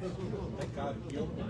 Thank God it healed me.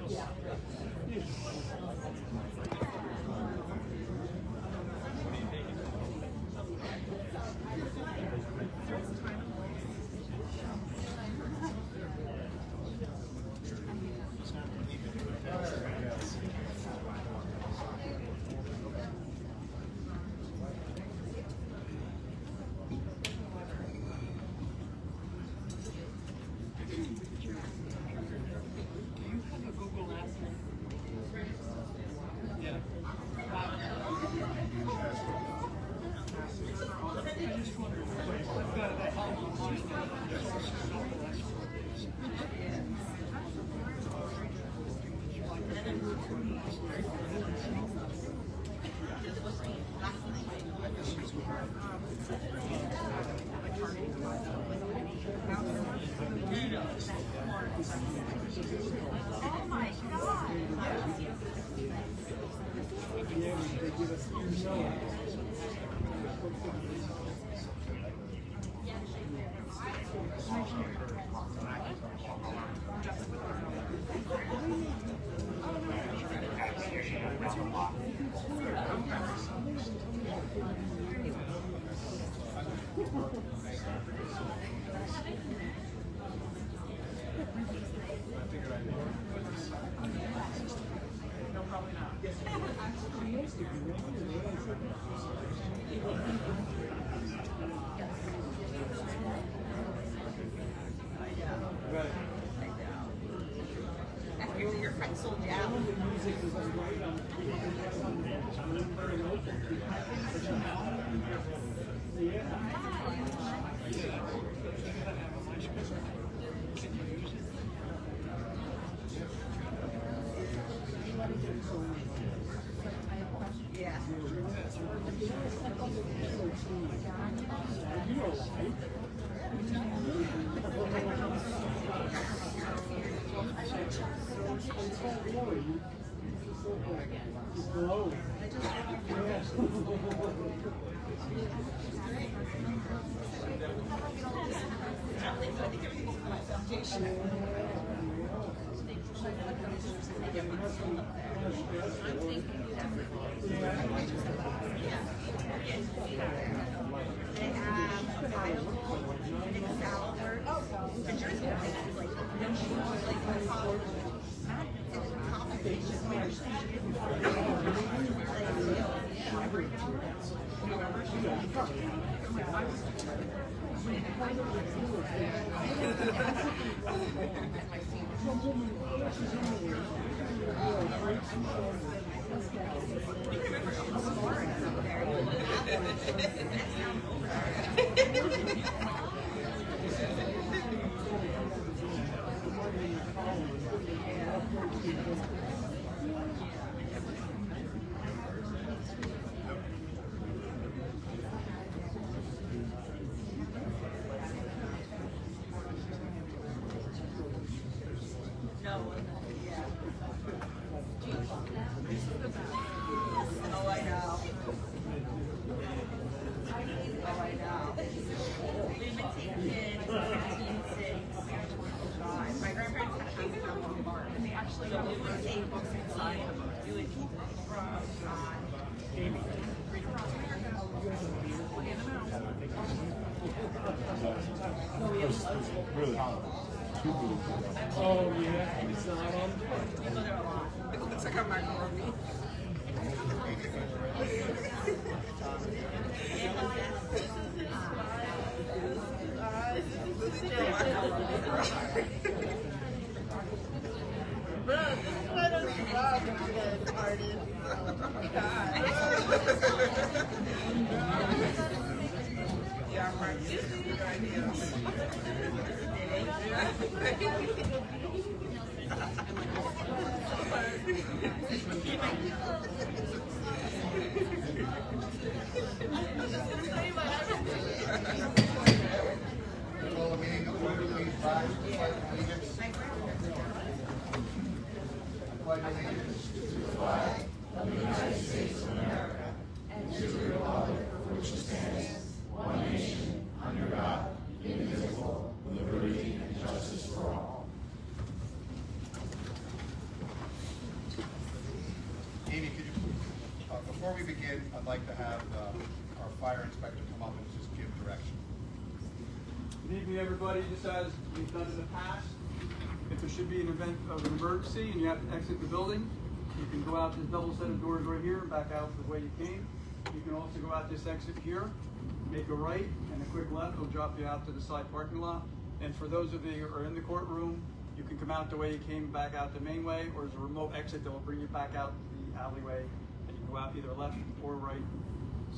Really hot. Oh yeah, it's not on. It looks like a macaroni. Bro, this is why I don't love when you guys party. Yeah, right. This is a good idea. like to have our fire inspector come up and just give direction. Good evening, everybody. Just as we've done in the past, if there should be an event of an emergency and you have to exit the building, you can go out this double set of doors right here and back out the way you came. You can also go out this exit here, make a right and a quick left. It'll drop you out to the side parking lot. And for those of you who are in the courtroom, you can come out the way you came, back out the main way, or there's a remote exit that will bring you back out the alleyway, and you can go out either left or right.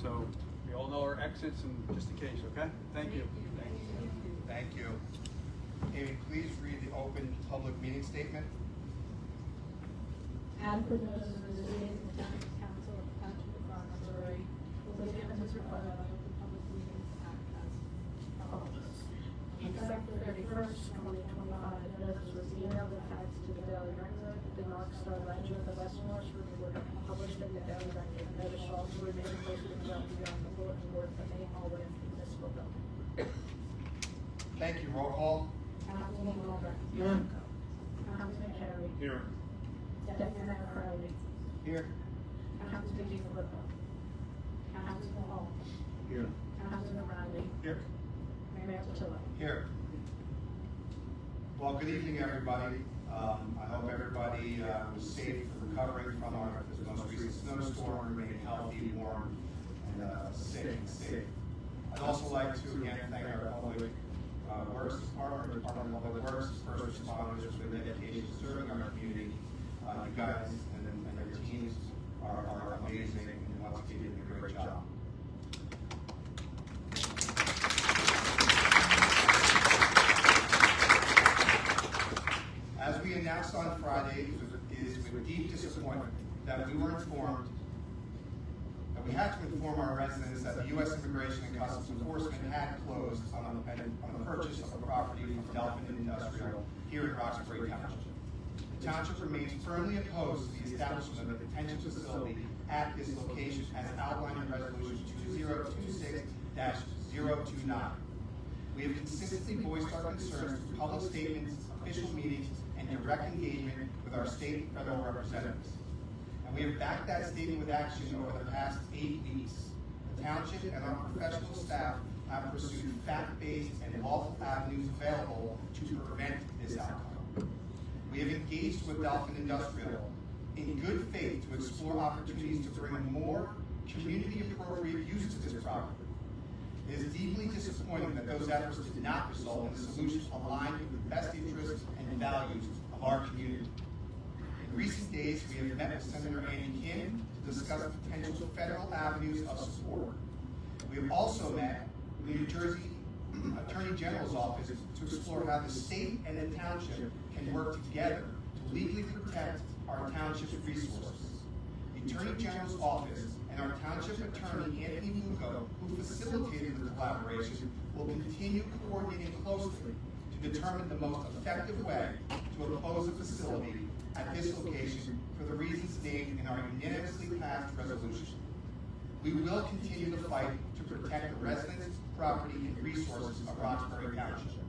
So we all know our exits, and just in case, okay? Thank you. Thank you. Amy, please read the open public meeting statement. Adequate notice of this meeting in the Town Council of the Township of Roxbury will be given as required by the Open Public Meetings Act as follows. On February 31st, 2025, the notice was emailed and faxed to the Daily Record, the North Star Ledgewood, the West North Report, published in the Daily Record. Notice also remain posted throughout the bulletin board at the main hallway of the municipal building. Thank you. Roll call. Councilman Goldberg. Here. Councilman Carey. Here. Deputy Mayor Crowley. Here. Councilman DiFilippo. Councilman Hall. Here. Councilman Riley. Here. Mayor Patillo. Here. Well, good evening, everybody. I hope everybody was safe recovering from this most recent snowstorm, remaining healthy, warm, and safe. I'd also like to again thank our public works department, Department of Public Works, first responders for their dedication to serving our community. You guys and your teams are amazing, and once again, you did a great job. As we announced on Friday, it is with deep disappointment that we were informed that we had to inform our residents that the U.S. Immigration and Customs Enforcement had closed on the purchase of a property from Delphin Industrial here in Roxbury Township. The township remains firmly opposed to the establishment of a detention facility at this location as outlined in Resolution 2026-029. We have consistently voiced our concerns through public statements, official meetings, and direct engagement with our state and federal representatives. And we have backed that statement with action over the past 8 weeks. The township and our professional staff have pursued fact-based and lawful avenues available to prevent this outcome. We have engaged with Delphin Industrial in good faith to explore opportunities to bring more community-appropriate use to this property. It is deeply disappointing that those efforts did not result in a solution aligned with the best interests and values of our community. In recent days, we have met with Senator Andy Kim to discuss potential federal avenues of support. We have also met with the New Jersey Attorney General's office to explore how the state and the township can work together to legally protect our township's resources. The Attorney General's office and our township attorney, Anthony Lugo, who facilitated the collaboration, will continue coordinating closely to determine the most effective way to oppose a facility at this location for the reasons named in our unanimously passed resolution. We will continue the fight to protect the residents, property, and resources of Roxbury Township.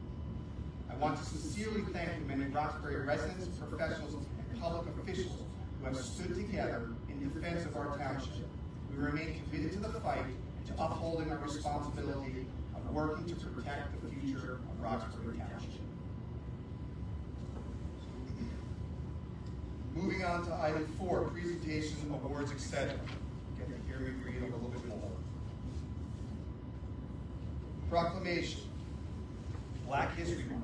I want to sincerely thank the many Roxbury residents, professionals, and public officials who have stood together in defense of our township. We remain committed to the fight and to upholding our responsibility of working to protect the future of Roxbury Township. Moving on to item 4, presentation, awards, etc. Get to hear me read a little bit more. Proclamation, Black History Month.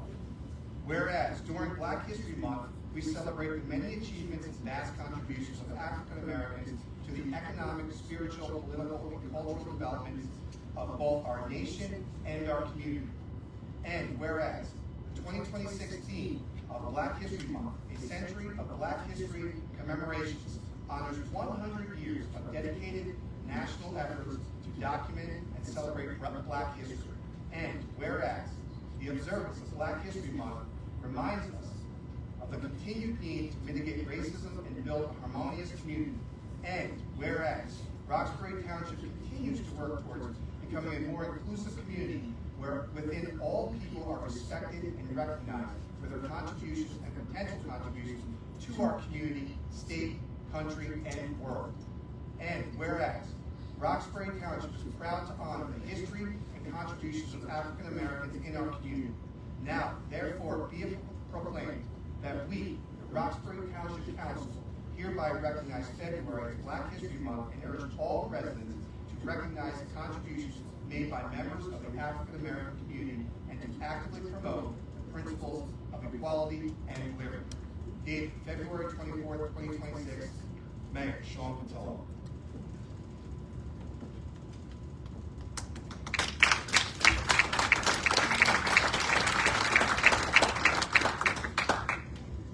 Whereas during Black History Month, we celebrate the many achievements and vast contributions of African Americans to the economic, spiritual, political, and cultural development of both our nation and our community. And whereas the 2026 theme of Black History Month, a century of Black history commemorations, honors 100 years of dedicated national efforts to document and celebrate Black history. And whereas the observance of Black History Month reminds us of the continued need to mitigate racism and build a harmonious community. And whereas Roxbury Township continues to work towards becoming a more inclusive community where within all people are respected and recognized for their contributions and potential contributions to our community, state, country, and world. And whereas Roxbury Township is proud to honor the history and contributions of African Americans in our community. Now, therefore, be it proclaimed that we, the Roxbury Township Council, hereby recognize February as Black History Month and urge all residents to recognize the contributions made by members of the African American community and to actively promote the principles of equality and liberty. Dated February 24th, 2026, Mayor Sean Patillo.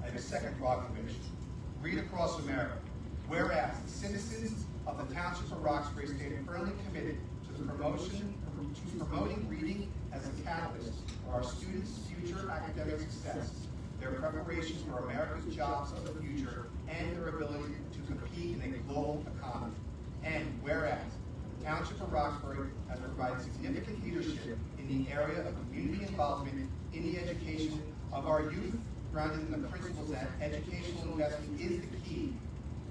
I have a second proclamation. Read across America. Whereas the citizens of the Township of Roxbury stand firmly committed to promoting reading as a catalyst for our students' future academic success, their preparations for America's jobs of the future, and their ability to compete in a global economy. And whereas the Township of Roxbury has provided significant leadership in the area of community involvement in the education of our youth, grounded in the principles that educational investment is the key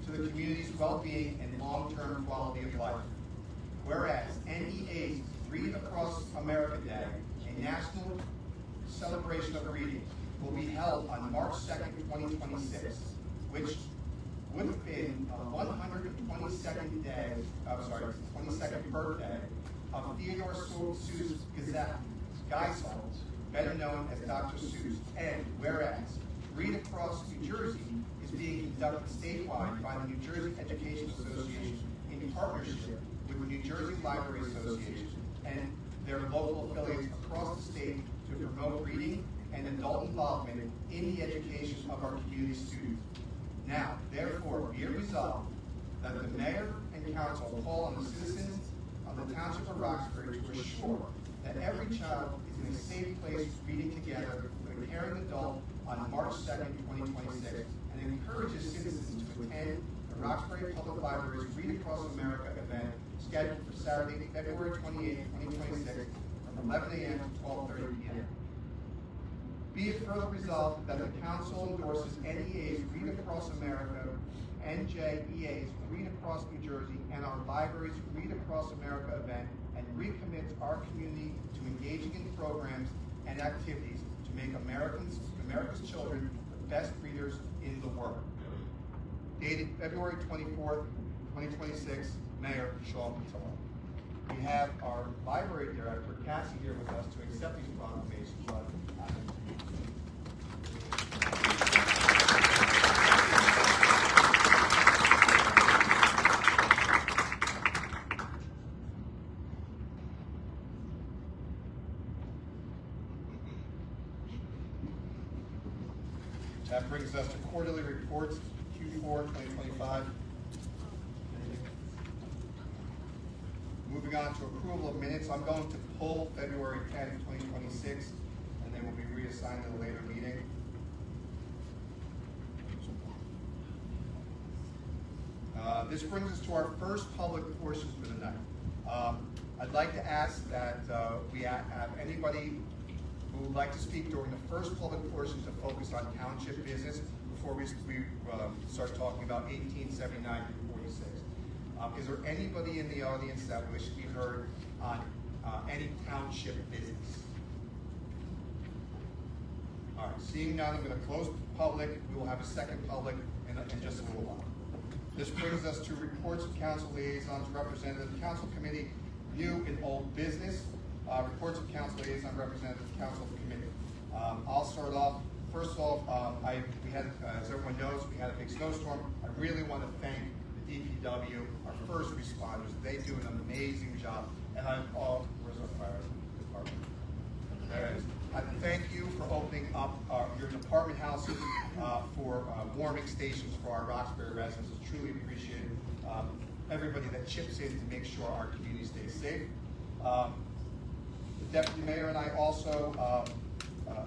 to the community's well-being and long-term quality of life. Whereas NEA's Read Across America Day, a national celebration of reading, will be held on March 2nd, 2026, which would have been 22nd birthday of Theodore Seuss Gazette, Geisel, better known as Dr. Seuss. And whereas Read Across New Jersey is being conducted statewide by the New Jersey Education Association in partnership with the New Jersey Library Association and their local affiliates across the state to promote reading and adult involvement in the education of our community students. Now, therefore, be it resolved that the mayor and council call on the citizens of the Township of Roxbury to assure that every child is in a safe place reading together with a caring adult on March 2nd, 2026, and encourages citizens to attend the Roxbury Public Library's Read Across America event scheduled for Saturday, February 28th, 2026, from 11 a.m. to 12:30 p.m. Be it further resolved that the council endorses NEA's Read Across America, NJEA's Read Across New Jersey, and our library's Read Across America event, and recommits our community to engaging in programs and activities to make America's children the best readers in the world. Dated February 24th, 2026, Mayor Sean Patillo. We have our library director, Cassie, here with us to accept these proclamations. That brings us to quarterly reports, Q4 2025. Moving on to approval of minutes, I'm going to pull February 10th, 2026, and they will be reassigned at a later meeting. This brings us to our first public portions for the night. I'd like to ask that we have anybody who would like to speak during the first public portion to focus on township business before we start talking about 1879 through 46. Is there anybody in the audience that wishes to be heard on any township business? All right, seeing none, I'm going to close public. We will have a second public in just a little while. This brings us to reports of council liaisons, representative council committee, new and old business. Reports of council liaison, representative council committee. I'll start off. First off, we had, as everyone knows, we had a big snowstorm. I really want to thank the DPW, our first responders. They do an amazing job. And where's our fire department? There it is. I thank you for opening up your department houses for warming stations for our Roxbury residents. It's truly appreciated. Everybody that chips in to make sure our community stays safe. The Deputy Mayor and I also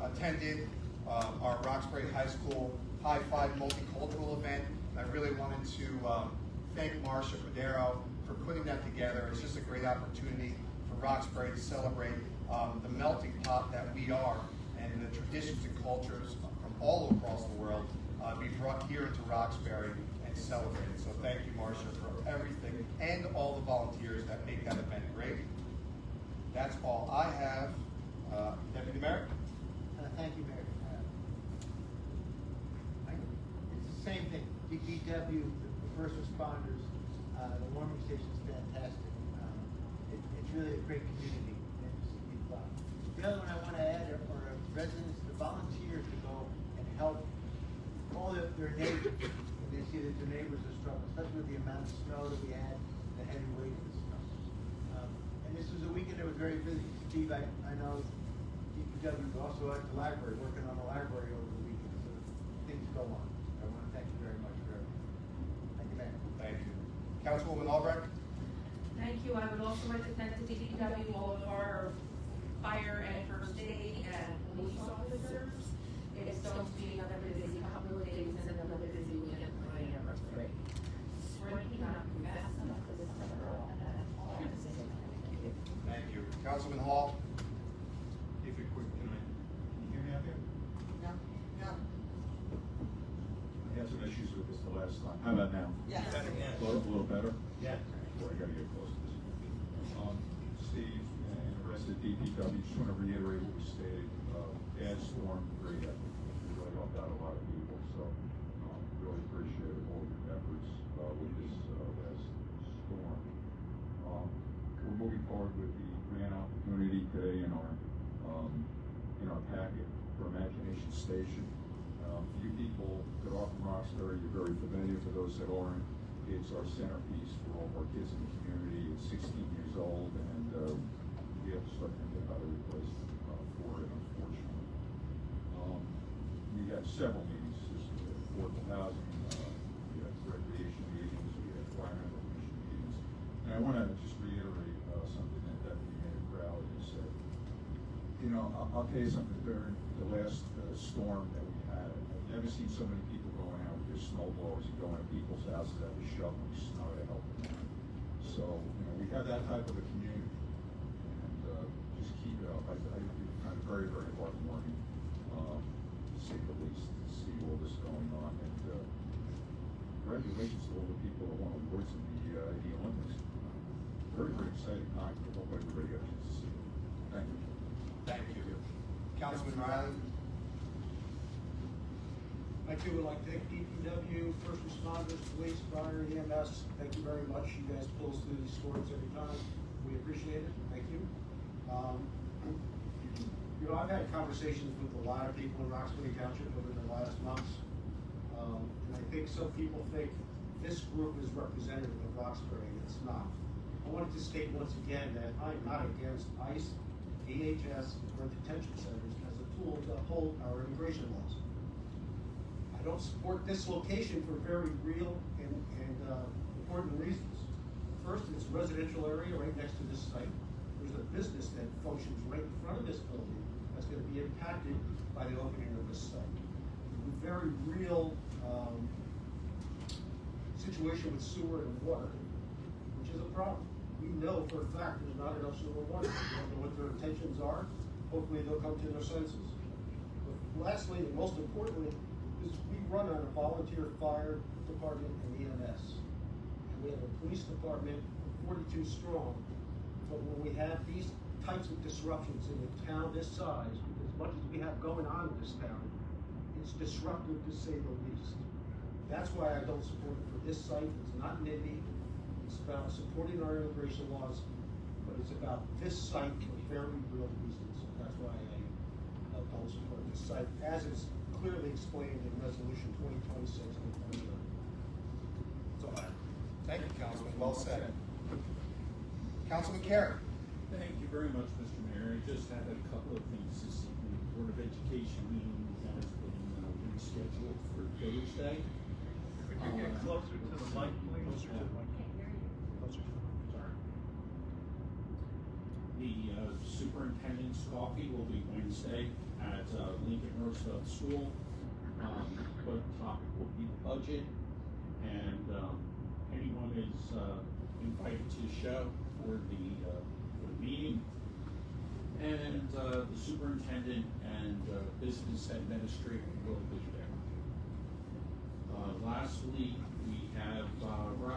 attended our Roxbury High School High Five multicultural event. And I really wanted to thank Marcia Padero for putting that together. It's just a great opportunity for Roxbury to celebrate the melting pot that we are, and the traditions and cultures from all across the world be brought here into Roxbury and celebrated. So thank you, Marcia, for everything and all the volunteers that make that event great. That's all I have. Deputy Mayor? Thank you, Mayor. It's the same thing. DPW, the first responders, the warming station is fantastic. It's really a great community. The other one I want to add are residents, the volunteers to go and help all their neighbors when they see that their neighbors are struggling, especially with the amount of snow that we had, the heavy weight of the snow. And this was a weekend that was very busy. Steve, I know DPW was also at the library, working on the library over the weekend, so things go on. I want to thank you very much for everything. Thank you, Mayor. Thank you. Councilwoman Albrecht? Thank you. I would also like to thank the DPW, all of our fire and first aid and police officers. It's going to be another busy couple of days and another busy weekend for my anniversary. We're not fast enough for this summer. Thank you. Councilman Hall? If you're quick, can you hear me out there? No. I had some issues with this the last time. How about now? Yeah. A little better? Yeah. Boy, I gotta get close to this. Steve and the rest of the DPW, just want to reiterate what we stated. Bad storm, great effort. We really helped out a lot of people, so really appreciate all your efforts with this last storm. We're moving forward with the grant opportunity today in our packet for Imagination Station. You people that are from Roxbury, you're very familiar. For those that aren't, it's our centerpiece for all of our kids in the community. It's 16 years old, and we have to start thinking about a replacement for it, unfortunately. We have several meetings, just affordable housing, we have recreation meetings, we have environmental commission meetings. And I want to just reiterate something that Deputy Mayor Crowley has said. You know, I'll tell you something, during the last storm that we had, I've never seen so many people going out with their snow blowers and going to people's houses that were shoveling snow to help them out. So, you know, we have that type of a community, and just keep it up. I find it very, very heartwarming, to say the least, to see all this going on. And congratulations to all the people that won awards in the Olympics. Very, very exciting time. I hope everybody gets a chance to see it. Thank you. Thank you. Councilman Riley? I too would like to thank DPW, first responders, police, fire, EMS. Thank you very much. You guys pull us through these storms every time. We appreciate it. Thank you. You know, I've had conversations with a lot of people in Roxbury Township over the last months. And I think some people think this group is representative of Roxbury, and it's not. I wanted to state once again that I'm not against ICE, DHS, or detention centers as a tool to uphold our immigration laws. I don't support this location for very real and important reasons. First, it's a residential area right next to this site. There's a business that functions right in front of this building that's going to be impacted by the opening of this site. A very real situation with sewer and water, which is a problem. We know for a fact there's not enough sewer and water. We don't know what their intentions are. Hopefully they'll come to their senses. But lastly, and most importantly, is we run on a volunteer fire department and EMS. And we have a police department, 42 strong. But when we have these types of disruptions in a town this size, as much as we have going on in this town, it's disruptive to say the least. That's why I don't support it for this site. It's not NIMBY. It's about supporting our immigration laws, but it's about this site for very real reasons. So that's why I don't support this site, as is clearly explained in Resolution 2026 and 2030. That's all I have. Thank you, Councilman. Well said. Councilman Carey? Thank you very much, Mr. Mayor. I just had a couple of things this evening. The Board of Education meeting has been rescheduled for Thursday. Could you get closer to the mic, please? Closer to the mic. Closer. Sorry. The superintendent's coffee will be Wednesday at Lincoln Roosevelt School. The topic will be the budget, and anyone is invited to the show for the meeting. And the superintendent and business administrator will be there. Lastly, we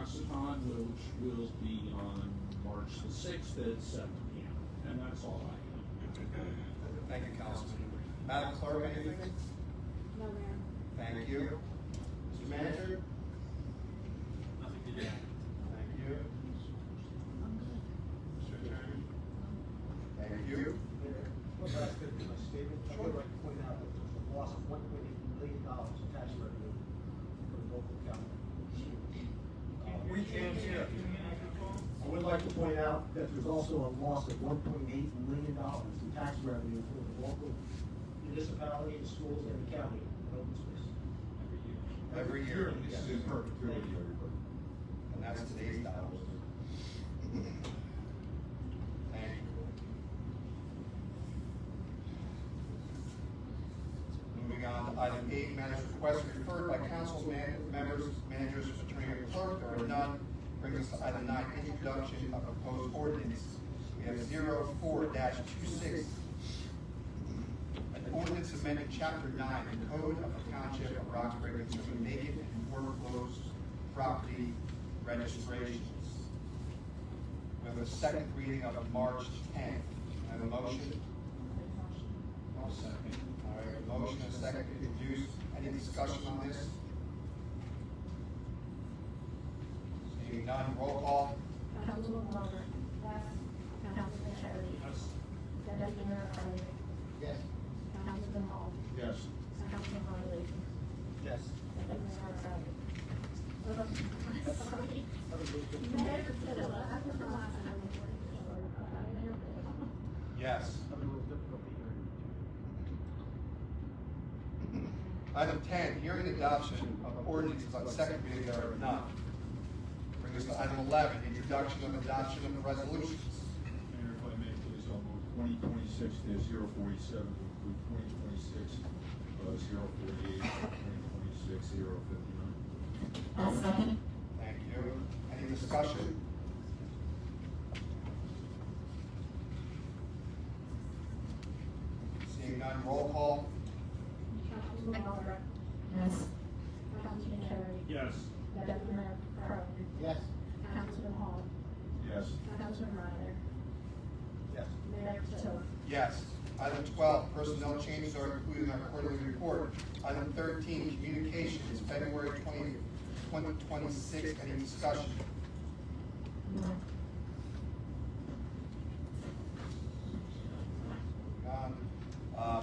Roxathon, which will be on March the 6th at 7 p.m. And that's all I have. Thank you, Councilman. Madam Clerk, anything? No, Mayor. Thank you. Mr. Manager? Nothing to add. Thank you. Mr. Attorney? Thank you. Well, that's good, my statement. I would like to point out that there's a loss of $1.8 million in tax revenue for the local county. We can't hear. I would like to point out that there's also a loss of $1.8 million in tax revenue for the local municipality and schools and the county in open space. Every year. This is in perpetuity, everybody. And that's today's dollars. Thank you. Moving on to item 8, matters requested referred by council members, managers, attorney, and clerk. There are none. Brings us to item 9, introduction of proposed ordinance. We have 04-26. An ordinance amending chapter 9, the code of the township of Roxbury concerning vacant and foreclosed property registrations. We have a second reading of March 10th. I have a motion. I'll second. All right, a motion and a second to introduce. Any discussion on this? Seeing none, roll call. Councilman Robert. Yes. Councilman Sherry. Yes. Deputy Mayor Carter. Yes. Councilman Hall. Yes. Councilman Harley. Yes. Deputy Mayor Carter. Sorry. Mayor Fiddler. After the last time. Mayor Fiddler. Yes. Having a little difficulty hearing. Item 10, hearing adoption of ordinances on second reading. There are none. Brings us to item 11, introduction of adoption of the resolutions. Mayor, if I may, please, I'll move 2026-047 to include 2026-048, 2026-059. I'll second. Thank you. Any discussion? Seeing none, roll call. Councilman Robert. Yes. Councilman Sherry. Yes. Deputy Mayor Carter. Yes. Councilman Hall. Yes. Councilman Ryder. Yes. Mayor Fiddler. Yes. Item 12, personnel changes are included in our quarterly report. Item 13, communications, February 20, 2026. Any discussion?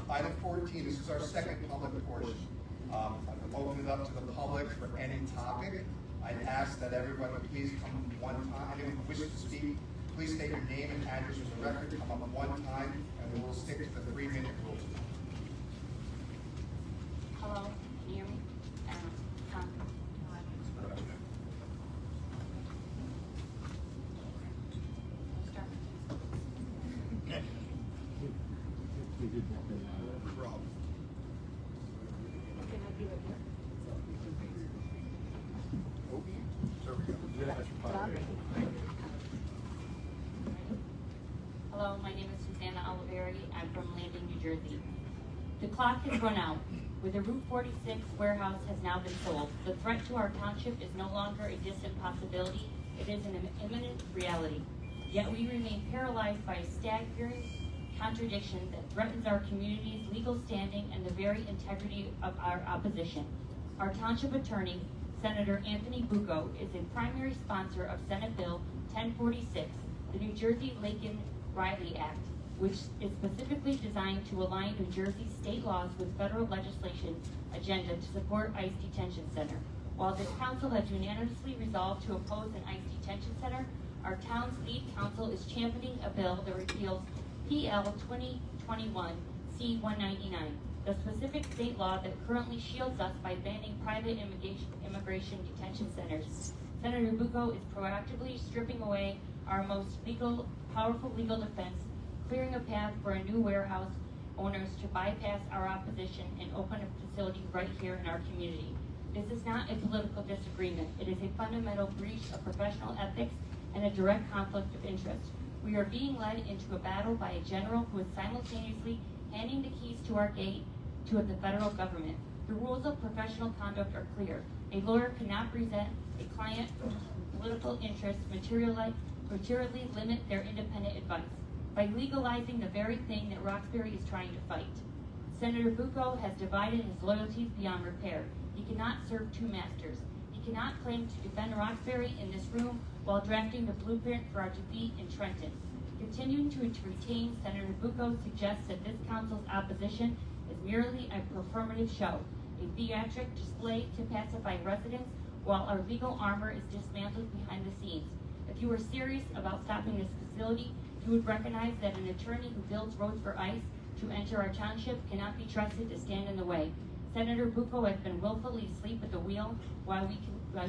Item 14, this is our second public portion. I'm going to open it up to the public for any topic. I'd ask that everybody please come one time. Anyone who wishes to speak, please state your name and address for the record. Come up one time, and we will stick to the 3-minute rule. Hello, can you hear me? Hello, my name is Susanna Oliveri. I'm from Landon, New Jersey. The clock has run out. Where the Route 46 warehouse has now been sold, the threat to our township is no longer a distant possibility. It is an imminent reality. Yet we remain paralyzed by a staggering contradiction that threatens our community's legal standing and the very integrity of our opposition. Our township attorney, Senator Anthony Bucco, is a primary sponsor of Senate Bill 1046, the New Jersey Laken-Riley Act, which is specifically designed to align New Jersey state laws with federal legislation agenda to support ICE detention center. While this council has unanimously resolved to oppose an ICE detention center, our town's lead council is championing a bill that repeals PL 2021 C-199, the specific state law that currently shields us by banning private immigration detention centers. Senator Bucco is proactively stripping away our most powerful legal defense, clearing a path for a new warehouse owners to bypass our opposition and open a facility right here in our community. This is not a political disagreement. It is a fundamental breach of professional ethics and a direct conflict of interest. We are being led into a battle by a general who is simultaneously handing the keys to our gate to the federal government. The rules of professional conduct are clear. A lawyer cannot present a client whose political interests materially limit their independent advice by legalizing the very thing that Roxbury is trying to fight. Senator Bucco has divided his loyalties beyond repair. He cannot serve two masters. He cannot claim to defend Roxbury in this room while drafting the blueprint for our defeat in Trenton. Continuing to retain Senator Bucco suggests that this council's opposition is merely a performative show, a theatric display to pacify residents while our legal armor is dismantled behind the scenes. If you were serious about stopping this facility, you would recognize that an attorney who builds roads for ICE to enter our township cannot be trusted to stand in the way. Senator Bucco has been willfully asleep at the wheel while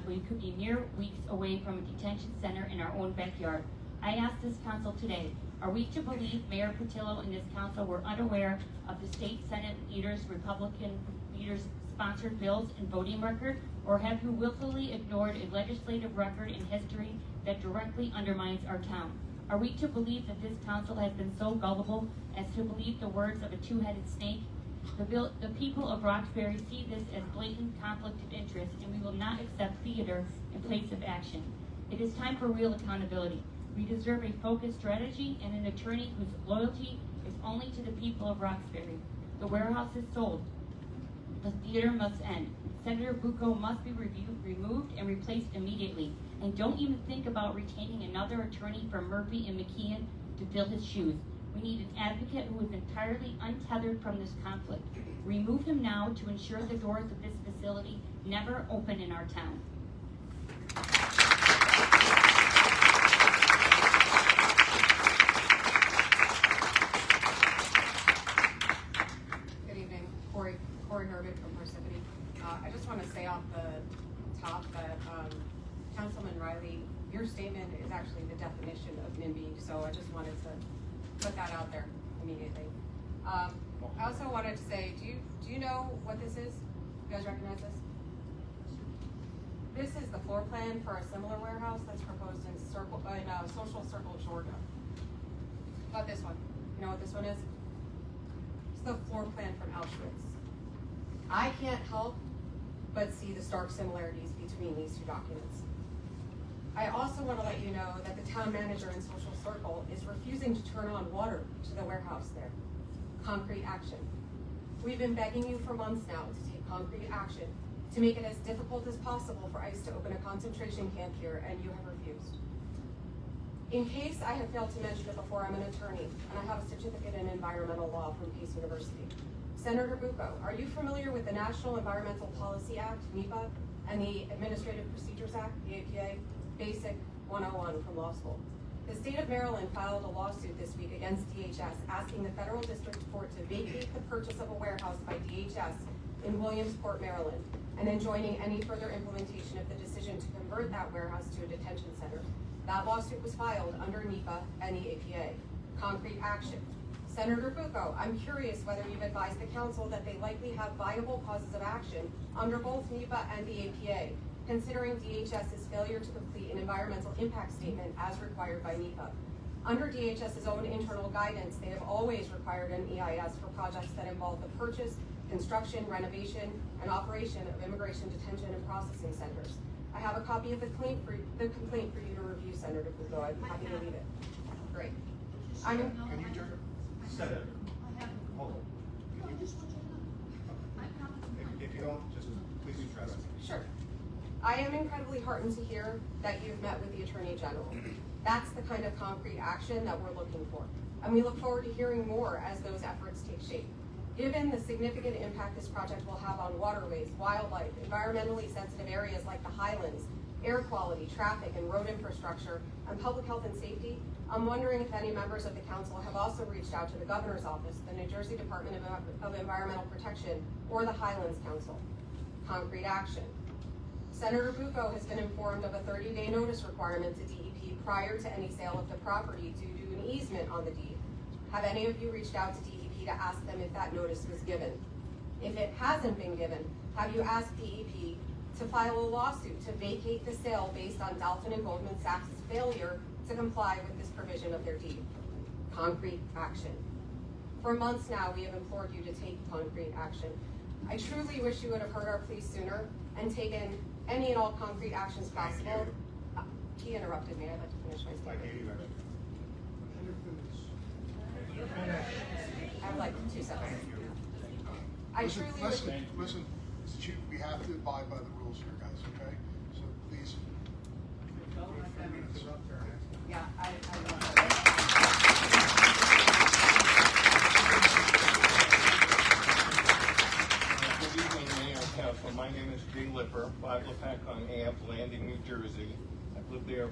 we could be mere weeks away from a detention center in our own backyard. I ask this council today, are we to believe Mayor Patillo and this council were unaware of the state Senate leaders, Republican leaders' sponsored bills and voting record, or have you willfully ignored a legislative record in history that directly undermines our town? Are we to believe that this council has been so gullible as to believe the words of a two-headed snake? The people of Roxbury see this as blatant conflict of interest, and we will not accept theater in place of action. It is time for real accountability. We deserve a focused strategy and an attorney whose loyalty is only to the people of Roxbury. The warehouse is sold. The theater must end. Senator Bucco must be removed and replaced immediately. And don't even think about retaining another attorney from Murphy and McKeon to fill his shoes. We need an advocate who is entirely untethered from this conflict. Remove him now to ensure the doors of this facility never open in our town. Good evening, Corey Herbig from Parsippany. I just want to say off the top that Councilman Riley, your statement is actually the definition of NIMBY, so I just wanted to put that out there immediately. I also wanted to say, do you know what this is? You guys recognize this? This is the floor plan for a similar warehouse that's proposed in Social Circle, Georgia. Not this one. You know what this one is? It's the floor plan from Auschwitz. I can't help but see the stark similarities between these two documents. I also want to let you know that the town manager in Social Circle is refusing to turn on water to the warehouse there. Concrete action. We've been begging you for months now to take concrete action to make it as difficult as possible for ICE to open a concentration camp here, and you have refused. In case I have failed to mention it before, I'm an attorney, and I have a certificate in environmental law from Pace University. Senator Bucco, are you familiar with the National Environmental Policy Act, NEPA, and the Administrative Procedures Act, the APA, Basic 101 from law school? The state of Maryland filed a lawsuit this week against DHS asking the federal district court to vacate the purchase of a warehouse by DHS in Williamsport, Maryland, and enjoining any further implementation of the decision to convert that warehouse to a detention center. That lawsuit was filed under NEPA and the APA. Concrete action. Senator Bucco, I'm curious whether you've advised the council that they likely have viable causes of action under both NEPA and the APA, considering DHS's failure to complete an environmental impact statement as required by NEPA. Under DHS's own internal guidance, they have always required an EIS for projects that involve the purchase, construction, renovation, and operation of immigration detention and processing centers. I have a copy of the complaint for you to review, Senator Bucco. I'm happy to leave it. Great. Can you turn? Senator. Hold on. If you don't, just please address me. Sure. I am incredibly heartened to hear that you've met with the Attorney General. That's the kind of concrete action that we're looking for. And we look forward to hearing more as those efforts take shape. Given the significant impact this project will have on waterways, wildlife, environmentally sensitive areas like the Highlands, air quality, traffic, and road infrastructure, and public health and safety, I'm wondering if any members of the council have also reached out to the Governor's Office, the New Jersey Department of Environmental Protection, or the Highlands Council. Concrete action. Senator Bucco has been informed of a 30-day notice requirement to DEP prior to any sale of the property due to an easement on the deed. Have any of you reached out to DEP to ask them if that notice was given? If it hasn't been given, have you asked DEP to file a lawsuit to vacate the sale based on Dolphin and Goldman Sachs' failure to comply with this provision of their deed? Concrete action. For months now, we have implored you to take concrete action. I truly wish you would have heard our pleas sooner and taken any and all concrete actions possible. He interrupted me. I'd like to finish my statement. I have like 2 seconds. I truly wish. Listen, we have to abide by the rules here, guys, okay? So please. Yeah, I Good evening, Mayor and Council. My name is Jay Lipper, 5 Lepacon Ave, Landing, New Jersey. I've lived there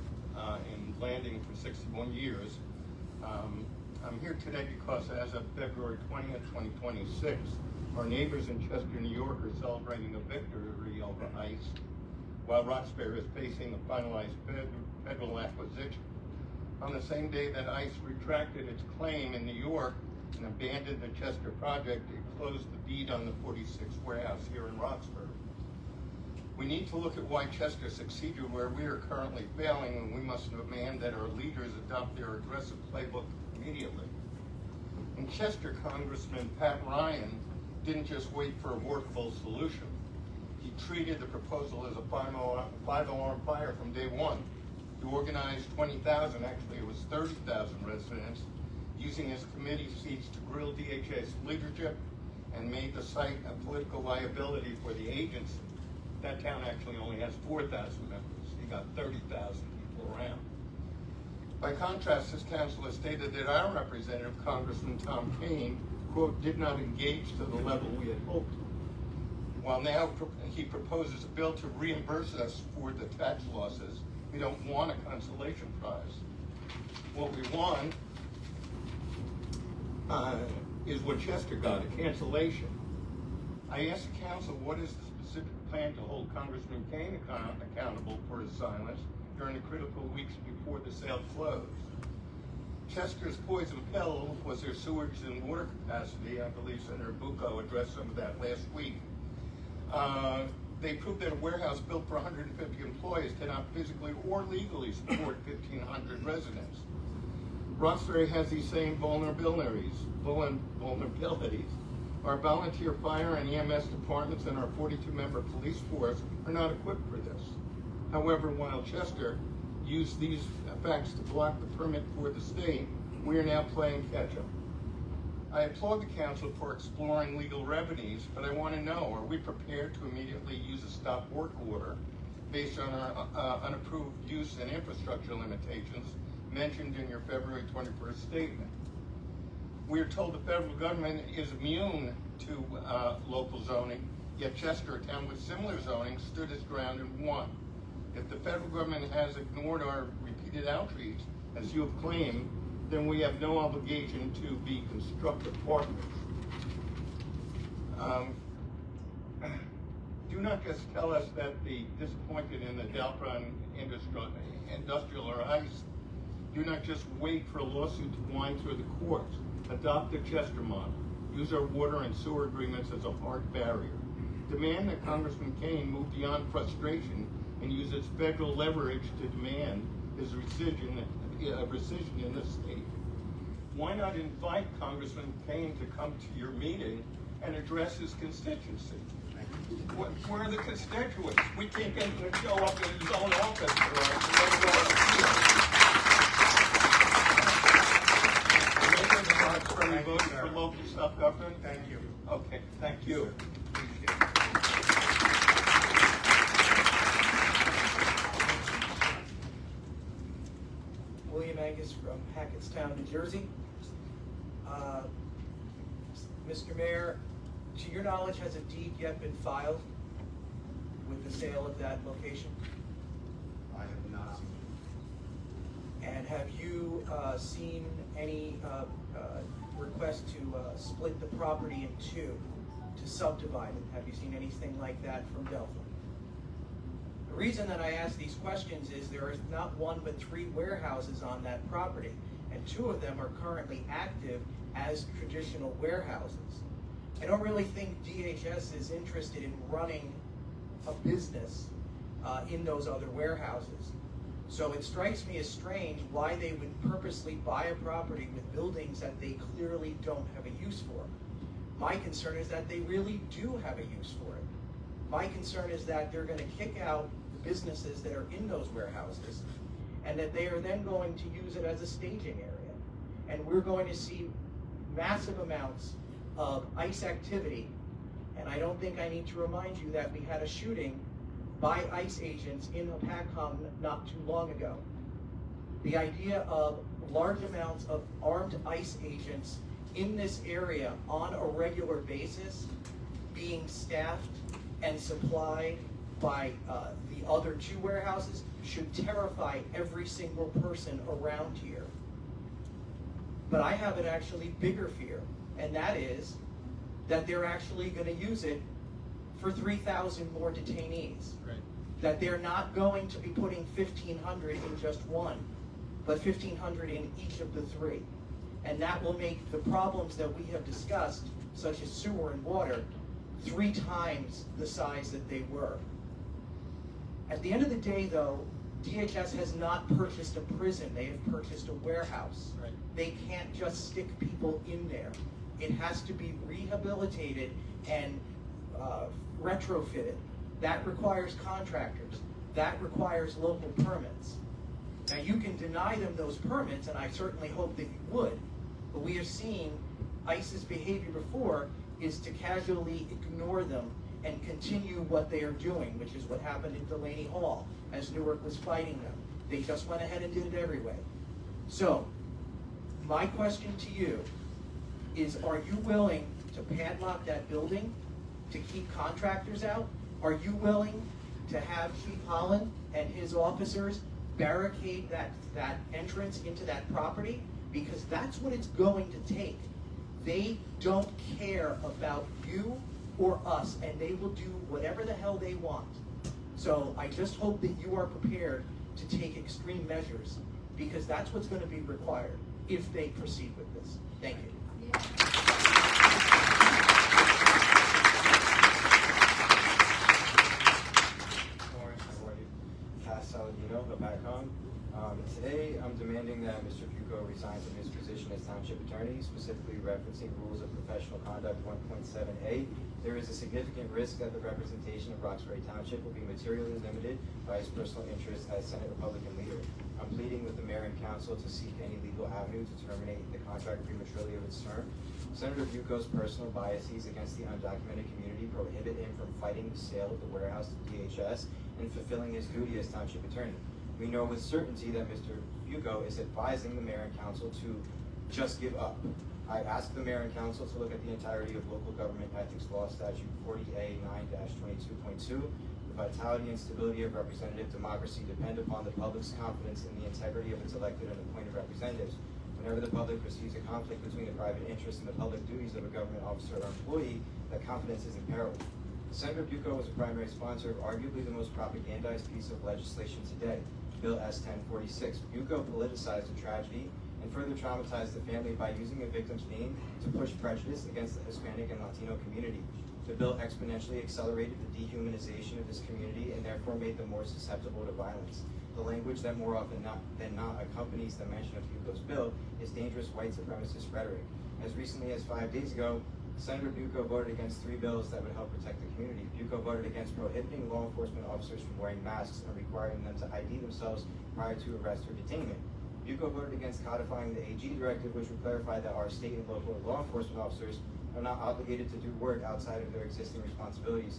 in Landing for 61 years. I'm here today because as of February 20th, 2026, our neighbors in Chester, New York are celebrating a victory over ICE, while Roxbury is facing a finalized federal acquisition. On the same day that ICE retracted its claim in New York and abandoned the Chester project, it closed the deed on the 46 warehouse here in Roxbury. We need to look at why Chester succeeded where we are currently failing, and we must demand that our leaders adopt their aggressive playbook immediately. In Chester, Congressman Pat Ryan didn't just wait for a workable solution. He treated the proposal as a five-alarm fire from day one. He organized 20,000, actually it was 30,000 residents, using his committee seats to grill DHS leadership and made the site a political liability for the agency. That town actually only has 4,000 members. He got 30,000 people around. By contrast, this council has stated that our representative, Congressman Tom Kane, quote, did not engage to the level we had hoped. While now he proposes a bill to reimburse us for the tax losses, we don't want a consolation prize. What we want is what Chester got, a cancellation. I asked the council, what is the specific plan to hold Congressman Kane accountable for his silence during the critical weeks before the sale closed? Chester's poison pill was their sewage and water capacity. I believe Senator Bucco addressed some of that last week. They proved that a warehouse built for 150 employees cannot physically or legally support 1,500 residents. Roxbury has these same vulnerabilities. Our volunteer fire and EMS departments and our 42-member police force are not equipped for this. However, while Chester used these facts to block the permit for the state, we are now playing catch-up. I applaud the council for exploring legal remedies, but I want to know, are we prepared to immediately use a stop work order based on our unapproved use and infrastructure limitations mentioned in your February 21st statement? We are told the federal government is immune to local zoning, yet Chester, a town with similar zoning, stood its ground and won. If the federal government has ignored our repeated outreach, as you have claimed, then we have no obligation to be constructive partners. Do not just tell us that the disappointed in the Dalpron industrial or ICE. Do not just wait for a lawsuit to wind through the courts. Adopt the Chester model. Use our water and sewer agreements as a hard barrier. Demand that Congressman Kane move beyond frustration and use its federal leverage to demand his rescission in the state. Why not invite Congressman Kane to come to your meeting and address his constituency? Where are the constituents? We can't get him to show up in his own office for voting for local self-government? Thank you. Okay, thank you. William Angus from Hackettstown, New Jersey. Mr. Mayor, to your knowledge, has a deed yet been filed with the sale of that location? I have not seen it. And have you seen any request to split the property in two, to subdivide it? Have you seen anything like that from Delphi? The reason that I ask these questions is there is not one but 3 warehouses on that property, and 2 of them are currently active as traditional warehouses. I don't really think DHS is interested in running a business in those other warehouses. So it strikes me as strange why they would purposely buy a property with buildings that they clearly don't have a use for. My concern is that they really do have a use for it. My concern is that they're going to kick out the businesses that are in those warehouses, and that they are then going to use it as a staging area. And we're going to see massive amounts of ICE activity. And I don't think I need to remind you that we had a shooting by ICE agents in Apacom not too long ago. The idea of large amounts of armed ICE agents in this area on a regular basis being staffed and supplied by the other two warehouses should terrify every single person around here. But I have an actually bigger fear, and that is that they're actually going to use it for 3,000 more detainees. Right. That they're not going to be putting 1,500 in just one, but 1,500 in each of the three. And that will make the problems that we have discussed, such as sewer and water, 3 times the size that they were. At the end of the day, though, DHS has not purchased a prison. They have purchased a warehouse. Right. They can't just stick people in there. It has to be rehabilitated and retrofitted. That requires contractors. That requires local permits. Now, you can deny them those permits, and I certainly hope that you would, but we have seen ICE's behavior before is to casually ignore them and continue what they are doing, which is what happened in Delaney Hall as Newark was fighting them. They just went ahead and did it anyway. So, my question to you is, are you willing to padlock that building to keep contractors out? Are you willing to have Chief Holland and his officers barricade that entrance into that property? Because that's what it's going to take. They don't care about you or us, and they will do whatever the hell they want. So I just hope that you are prepared to take extreme measures, because that's what's going to be required if they proceed with this. Thank you. Today, I'm demanding that Mr. Pucco resign from his position as Township Attorney, specifically referencing Rules of Professional Conduct 1.7a. There is a significant risk that the representation of Roxbury Township will be materially limited by his personal interests as Senate Republican leader. I'm pleading with the Mayor and Council to seek any legal avenue to terminate the contract prematurely of its term. Senator Pucco's personal biases against the undocumented community prohibit him from fighting the sale of the warehouse to DHS and fulfilling his duty as Township Attorney. We know with certainty that Mr. Pucco is advising the Mayor and Council to just give up. I asked the Mayor and Council to look at the entirety of Local Government Ethics Law Statute 40A 9-22.2. The vitality and stability of representative democracy depend upon the public's confidence in the integrity of its elected and appointed representatives. Whenever the public perceives a conflict between the private interest and the public duties of a government officer or employee, that confidence is imperiled. Senator Pucco was a primary sponsor of arguably the most propagandized piece of legislation today, Bill S-1046. Pucco politicized the tragedy and further traumatized the family by using a victim's name to push prejudice against the Hispanic and Latino community. The bill exponentially accelerated the dehumanization of this community and therefore made them more susceptible to violence. The language that more often than not accompanies the mention of Pucco's bill is dangerous white supremacist rhetoric. As recently as 5 days ago, Senator Pucco voted against 3 bills that would help protect the community. Pucco voted against prohibiting law enforcement officers from wearing masks and requiring them to ID themselves prior to arrest or detainment. Pucco voted against codifying the AG directive, which would clarify that our state and local law enforcement officers are not obligated to do work outside of their existing responsibilities.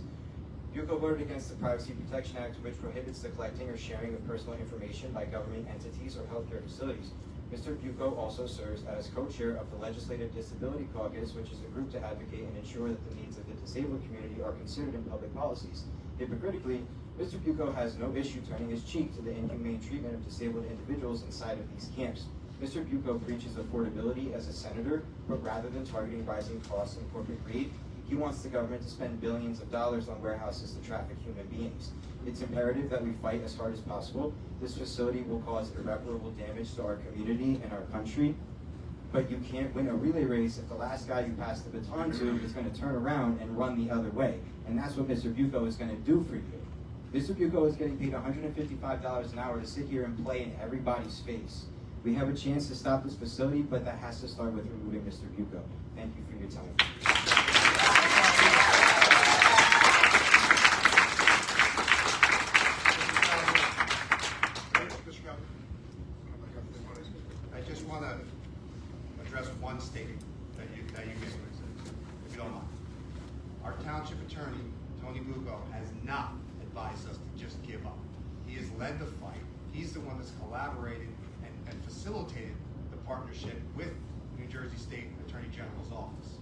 Pucco voted against the Privacy Protection Act, which prohibits the collecting or sharing of personal information by government entities or healthcare facilities. Mr. Pucco also serves as co-chair of the Legislative Disability Caucus, which is a group to advocate and ensure that the needs of the disabled community are considered in public policies. Hypocritically, Mr. Pucco has no issue turning his cheek to the inhumane treatment of disabled individuals inside of these camps. Mr. Pucco preaches affordability as a senator, but rather than targeting rising costs and corporate greed, he wants the government to spend billions of dollars on warehouses to traffic human beings. It's imperative that we fight as hard as possible. This facility will cause irreparable damage to our community and our country, but you can't win a relay race if the last guy you pass the baton to is going to turn around and run the other way. And that's what Mr. Pucco is going to do for you. Mr. Pucco is getting paid $155 an hour to sit here and play in everybody's face. We have a chance to stop this facility, but that has to start with removing Mr. Pucco. Thank you for your time. Tony Lugo, has not advised us to just give up. He has led the fight. He's the one that's collaborated and facilitated the partnership with New Jersey State Attorney General's office.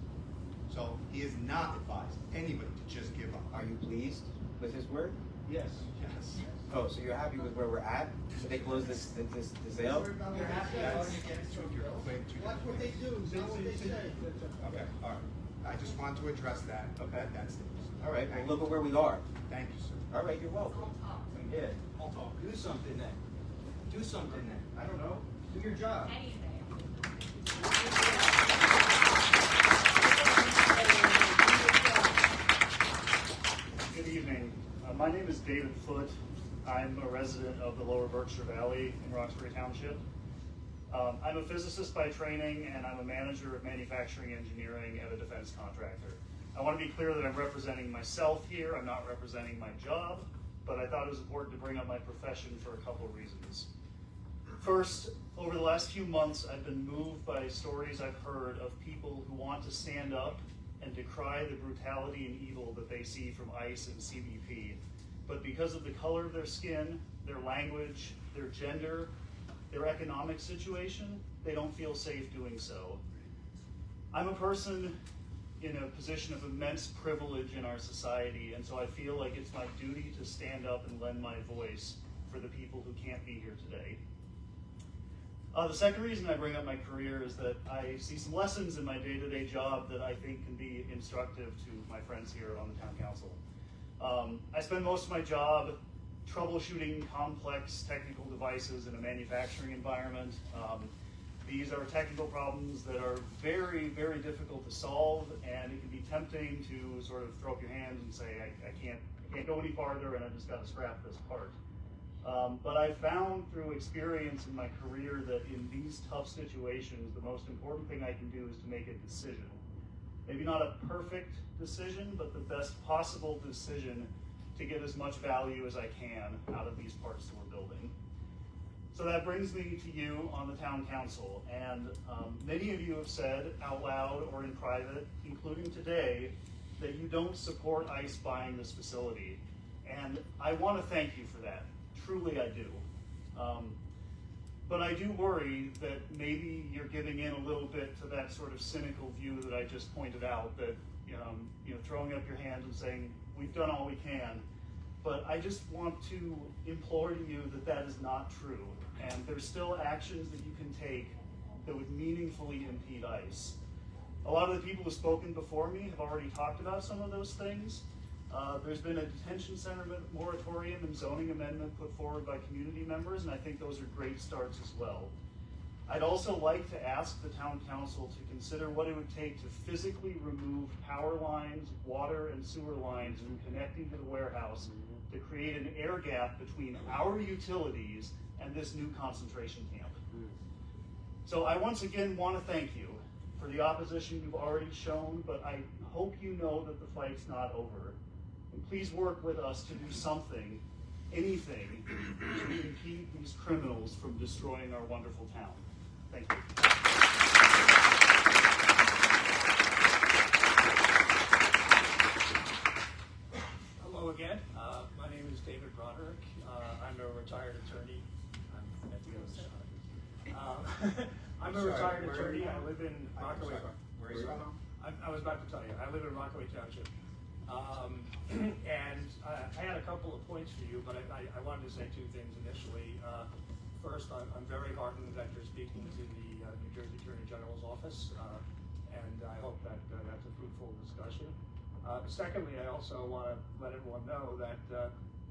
So he has not advised anybody to just give up. Are you pleased with his work? Yes. Yes. Oh, so you're happy with where we're at? Did they close this sale? You're happy about it against two girls. Watch what they do, not what they say. Okay, all right. I just want to address that. Okay. That's it. All right, well, look at where we are. Thank you, sir. All right, you're welcome. Yeah. I'll talk. Do something then. Do something then. I don't know. Do your job. Good evening. My name is David Foote. I'm a resident of the Lower Berkshire Valley in Roxbury Township. I'm a physicist by training, and I'm a manager of manufacturing engineering at a defense contractor. I want to be clear that I'm representing myself here. I'm not representing my job, but I thought it was important to bring up my profession for a couple of reasons. First, over the last few months, I've been moved by stories I've heard of people who want to stand up and decry the brutality and evil that they see from ICE and CBP. But because of the color of their skin, their language, their gender, their economic situation, they don't feel safe doing so. I'm a person in a position of immense privilege in our society, and so I feel like it's my duty to stand up and lend my voice for the people who can't be here today. The second reason I bring up my career is that I see some lessons in my day-to-day job that I think can be instructive to my friends here on the town council. I spend most of my job troubleshooting complex technical devices in a manufacturing environment. These are technical problems that are very, very difficult to solve, and it can be tempting to sort of throw up your hands and say, I can't go any farther, and I just got to scrap this part. But I found through experience in my career that in these tough situations, the most important thing I can do is to make a decision. Maybe not a perfect decision, but the best possible decision to get as much value as I can out of these parts that we're building. So that brings me to you on the town council, and many of you have said out loud or in private, including today, that you don't support ICE buying this facility. And I want to thank you for that. Truly I do. But I do worry that maybe you're giving in a little bit to that sort of cynical view that I just pointed out, that throwing up your hands and saying, we've done all we can. But I just want to implore to you that that is not true. And there's still actions that you can take that would meaningfully impede ICE. A lot of the people who've spoken before me have already talked about some of those things. There's been a detention center moratorium and zoning amendment put forward by community members, and I think those are great starts as well. I'd also like to ask the town council to consider what it would take to physically remove power lines, water and sewer lines from connecting to the warehouse to create an air gap between our utilities and this new concentration camp. So I once again want to thank you for the opposition you've already shown, but I hope you know that the fight's not over. And please work with us to do something, anything, to impede these criminals from destroying our wonderful town. Thank you. Hello again. My name is David Broderick. I'm a retired attorney. I'm a retired attorney. I live in Rockaway. Where are you from? I was about to tell you. I live in Rockaway Township. And I had a couple of points for you, but I wanted to say two things initially. First, I'm very heartened that you're speaking to the New Jersey Attorney General's office, and I hope that that's a fruitful discussion. Secondly, I also want to let everyone know that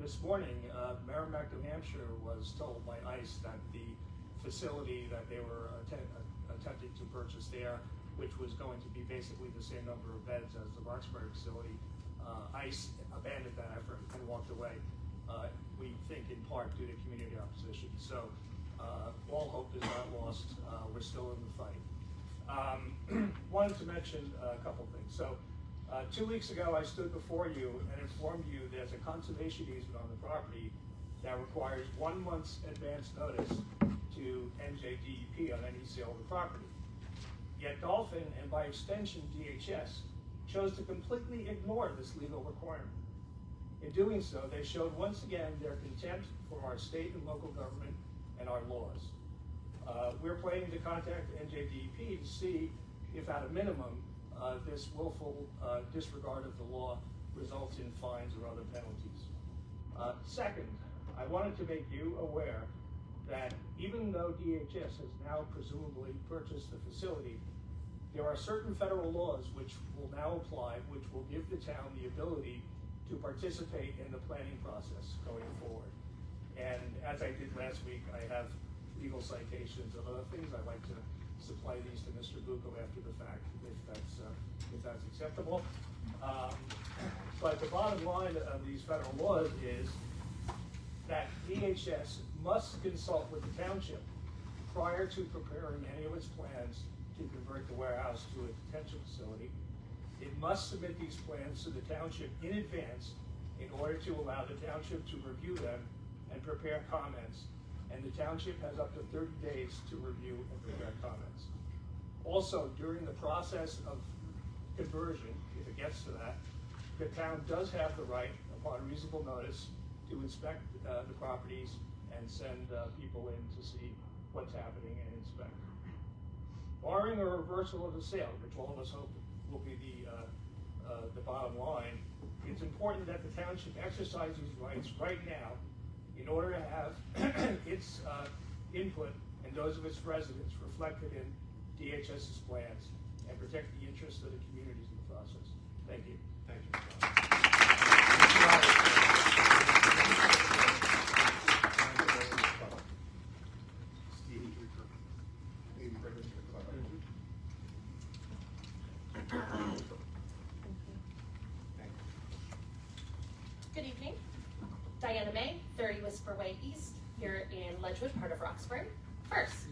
this morning, Merrimack, New Hampshire was told by ICE that the facility that they were attempting to purchase there, which was going to be basically the same number of beds as the Roxbury facility, ICE abandoned that effort and walked away. We think in part due to community opposition. So all hope is not lost. We're still in the fight. Wanted to mention a couple things. So 2 weeks ago, I stood before you and informed you there's a conservation easement on the property that requires 1 month's advance notice to NJDEP on any sale of the property. Yet Dolphin, and by extension DHS, chose to completely ignore this legal requirement. In doing so, they showed once again their contempt for our state and local government and our laws. We're planning to contact NJDEP to see if at a minimum, this willful disregard of the law results in fines or other penalties. Second, I wanted to make you aware that even though DHS has now presumably purchased the facility, there are certain federal laws which will now apply, which will give the town the ability to participate in the planning process going forward. And as I did last week, I have legal citations of other things. I'd like to supply these to Mr. Bucco after the fact, if that's acceptable. But the bottom line of these federal laws is that DHS must consult with the township prior to preparing any of its plans to convert the warehouse to a detention facility. It must submit these plans to the township in advance in order to allow the township to review them and prepare comments. And the township has up to 30 days to review and prepare comments. Also, during the process of conversion, if it gets to that, the town does have the right, upon reasonable notice, to inspect the properties and send people in to see what's happening and inspect. Barring a reversal of the sale, which all of us hope will be the bottom line, it's important that the township exercise these rights right now in order to have its input and those of its residents reflected in DHS's plans and protect the interests of the communities in the process. Thank you. Thank you. Good evening. Diana May, 30 Whisper Way East, here in Ledgewood, part of Roxbury. First,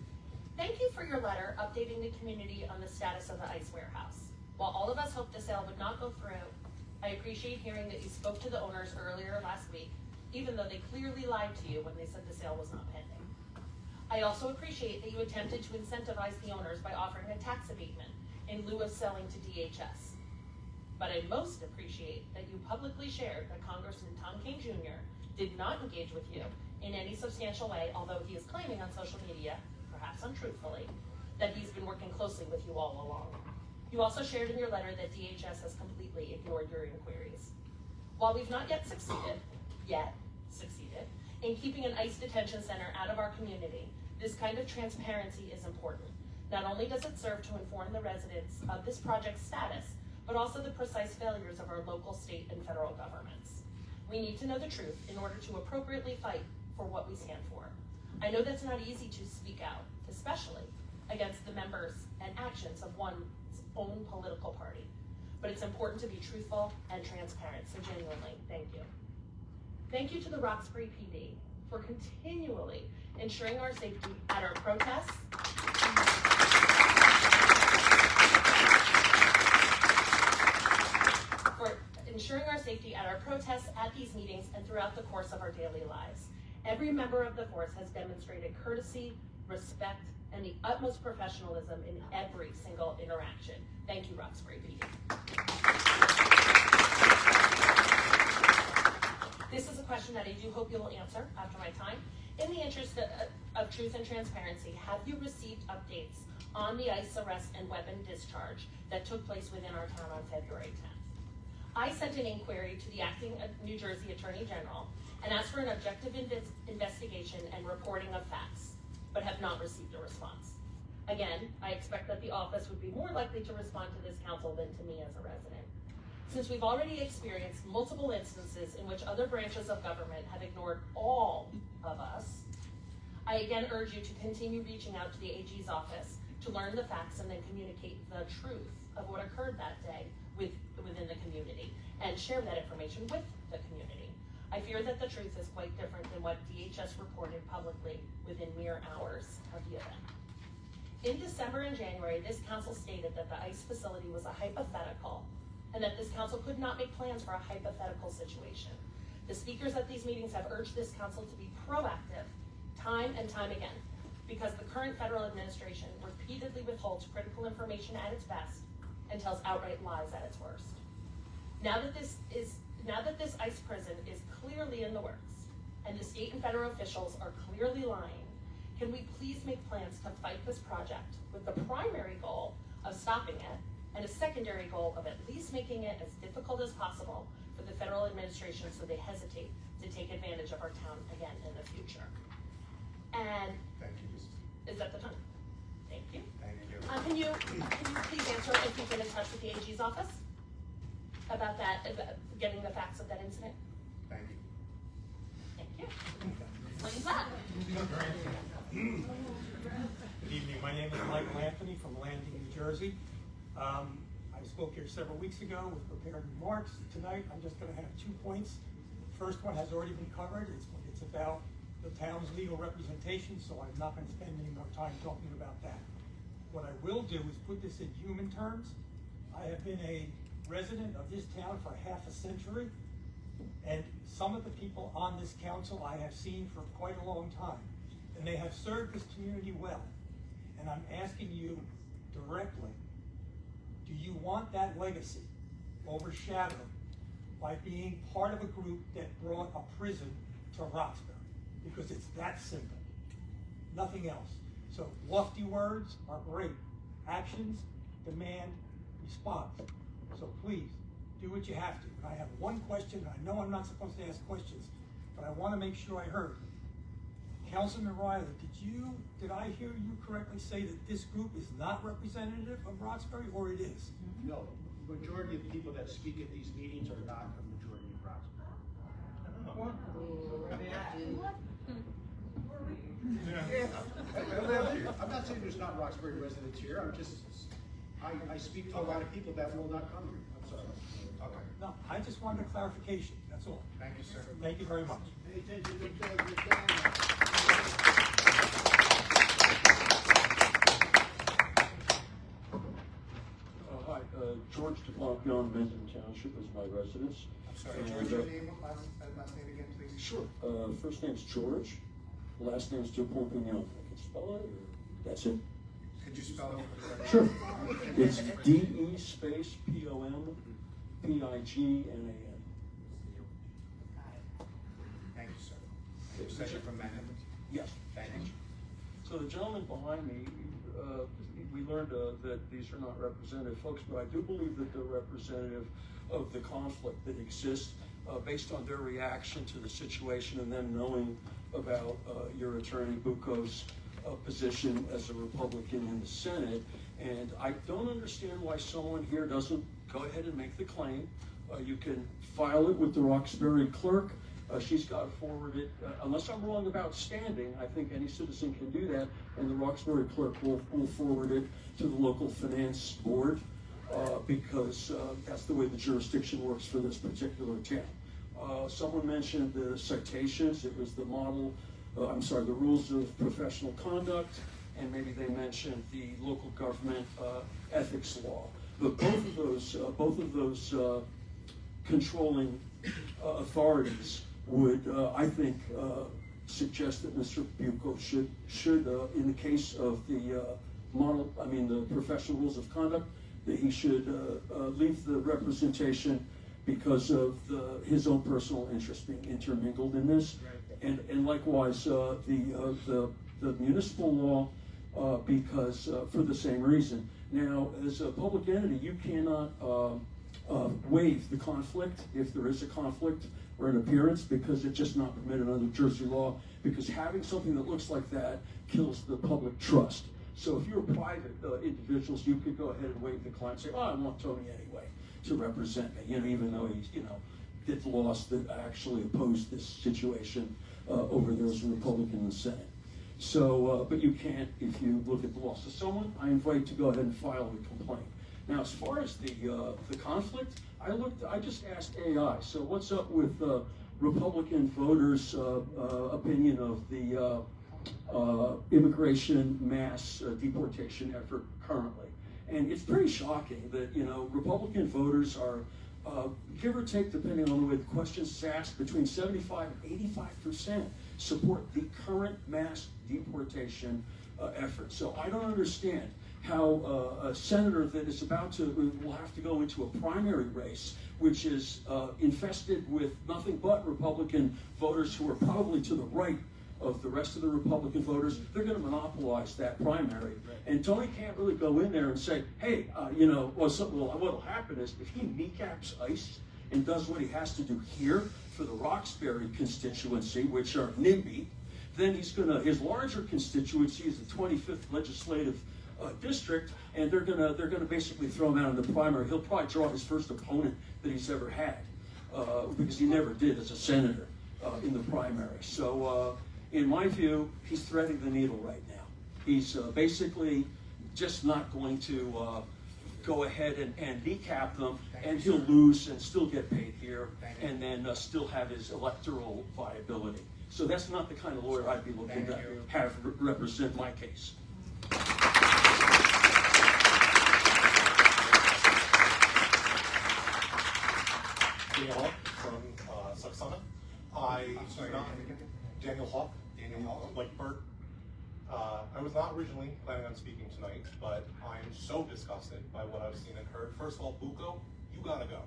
thank you for your letter updating the community on the status of the ice warehouse. While all of us hoped the sale would not go through, I appreciate hearing that you spoke to the owners earlier last week, even though they clearly lied to you when they said the sale was not pending. I also appreciate that you attempted to incentivize the owners by offering a tax abatement in lieu of selling to DHS. But I most appreciate that you publicly shared that Congressman Tom King Jr. did not engage with you in any substantial way, although he is claiming on social media, perhaps untruthfully, that he's been working closely with you all along. You also shared in your letter that DHS has completely ignored your inquiries. While we've not yet succeeded, in keeping an ICE detention center out of our community, this kind of transparency is important. Not only does it serve to inform the residents of this project's status, but also the precise failures of our local, state, and federal governments. We need to know the truth in order to appropriately fight for what we stand for. I know that's not easy to speak out, especially against the members and actions of one's own political party. But it's important to be truthful and transparent, so genuinely, thank you. Thank you to the Roxbury PD for continually ensuring our safety at our protests, at these meetings, and throughout the course of our daily lives. Every member of the force has demonstrated courtesy, respect, and the utmost professionalism in every single interaction. Thank you, Roxbury PD. This is a question that I do hope you will answer after my time. In the interest of truth and transparency, have you received updates on the ICE arrest and weapon discharge that took place within our town on February 10th? I sent an inquiry to the acting New Jersey Attorney General and asked for an objective investigation and reporting of facts, but have not received a response. Again, I expect that the office would be more likely to respond to this council than to me as a resident. Since we've already experienced multiple instances in which other branches of government have ignored all of us, I again urge you to continue reaching out to the AG's office to learn the facts and then communicate the truth of what occurred that day within the community and share that information with the community. I fear that the truth is quite different than what DHS reported publicly within mere hours of the event. In December and January, this council stated that the ICE facility was a hypothetical and that this council could not make plans for a hypothetical situation. The speakers at these meetings have urged this council to be proactive time and time again, because the current federal administration repeatedly withholds critical information at its best and tells outright lies at its worst. Now that now that this ICE prison is clearly in the works, and the state and federal officials are clearly lying, can we please make plans to fight this project with the primary goal of stopping it, and a secondary goal of at least making it as difficult as possible for the federal administration so they hesitate to take advantage of our town again in the future. And Thank you. is that the time? Thank you. Thank you. Can you please answer if you've been in touch with the AG's office about that, about getting the facts of that incident? Thank you. Thank you. Explains that. Good evening. My name is Michael Anthony from Landing, New Jersey. I spoke here several weeks ago with prepared remarks. Tonight, I'm just going to have 2 points. First one has already been covered. It's about the town's legal representation, so I'm not going to spend any more time talking about that. What I will do is put this in human terms. I have been a resident of this town for half a century, and some of the people on this council I have seen for quite a long time, and they have served this community well. And I'm asking you directly, do you want that legacy overshadowed by being part of a group that brought a prison to Roxbury? Because it's that simple, nothing else. So lofty words are great. Actions demand response. So please, do what you have to. And I have one question. I know I'm not supposed to ask questions, but I want to make sure I heard. Councilman Riley, did I hear you correctly say that this group is not representative of Roxbury, or it is? No, the majority of the people that speak at these meetings are not a majority of Roxbury. I'm not saying there's not Roxbury residents here, I speak to a lot of people that will not come here, I'm sorry. Okay. No, I just wanted a clarification, that's all. Thank you, sir. Thank you very much. Pay attention to the Hi, George DePompion, Benton Township is my residence. I'm sorry, And, George, your name, last name again, please? Sure. First name's George, last name's DePompion. I can spell it, or that's it? Could you spell it for the Sure. It's D-E space P-O-M-P-I-G-N-A-N. Thank you, sir. You said you're from Manhattan? Yes. Thank you. So the gentleman behind me, we learned that these are not representative folks, but I do believe that they're representative of the conflict that exists based on their reaction to the situation and then knowing about your attorney Bucco's position as a Republican in the Senate. And I don't understand why someone here doesn't go ahead and make the claim. You can file it with the Roxbury clerk. She's got to forward it, unless I'm wrong about standing, I think any citizen can do that, and the Roxbury clerk will forward it to the local finance board, because that's the way the jurisdiction works for this particular town. Someone mentioned the citations. It was the the rules of professional conduct, and maybe they mentioned the local government ethics law. But both of those controlling authorities would, I think, suggest that Mr. Bucco should, in the case of the the professional rules of conduct, that he should leave the representation because of his own personal interest being intermingled in this, and likewise the municipal law, because for the same reason. Now, as a public entity, you cannot waive the conflict if there is a conflict or an appearance, because it's just not permitted under Jersey law, because having something that looks like that kills the public trust. So if you're private individuals, you could go ahead and waive the claim and say, I want Tony anyway to represent me, even though he's, did laws that actually opposed this situation over there as a Republican in the Senate. So, but you can't if you look at the law. So someone I invite to go ahead and file a complaint. Now, as far as the conflict, I just asked AI. So what's up with Republican voters' opinion of the immigration mass deportation effort currently? And it's pretty shocking that, Republican voters are, give or take, depending on the way the question is asked, between 75 and 85% support the current mass deportation effort. So I don't understand how a senator that is will have to go into a primary race which is infested with nothing but Republican voters who are probably to the right of the rest of the Republican voters. They're going to monopolize that primary. And Tony can't really go in there and say, hey, what'll happen is if he kneecaps ICE and does what he has to do here for the Roxbury constituency, which are NIMBY, then his larger constituency is the 25th legislative district, and they're gonna basically throw him out in the primary. He'll probably draw his first opponent that he's ever had, because he never did as a senator in the primary. So in my view, he's threading the needle right now. He's basically just not going to go ahead and kneecap them, and he'll lose and still get paid here, and then still have his electoral viability. So that's not the kind of lawyer I'd be looking to have represent my case. Daniel Hawk from Suxana. Daniel Hawk, like Bert. I was not originally planning on speaking tonight, but I'm so disgusted by what I've seen and heard. First of all, Bucco, you gotta go.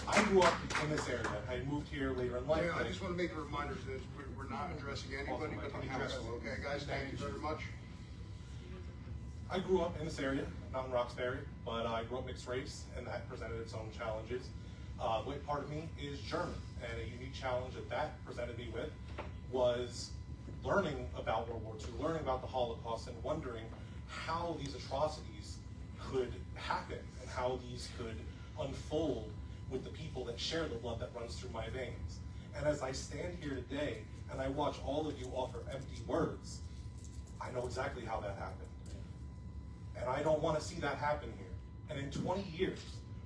I grew up in this area. I moved here later in life. Yeah, I just want to make a reminder that we're not addressing anybody but the council. Okay, guys, thank you very much. I grew up in this area, not in Roxbury, but I grew up mixed race, and that presented its own challenges. What part of me is German, and a unique challenge that presented me with was learning about World War II, learning about the Holocaust, and wondering how these atrocities could happen and how these could unfold with the people that share the blood that runs through my veins. And as I stand here today and I watch all of you offer empty words, I know exactly how that happened. And I don't want to see that happen here. And in 20 years,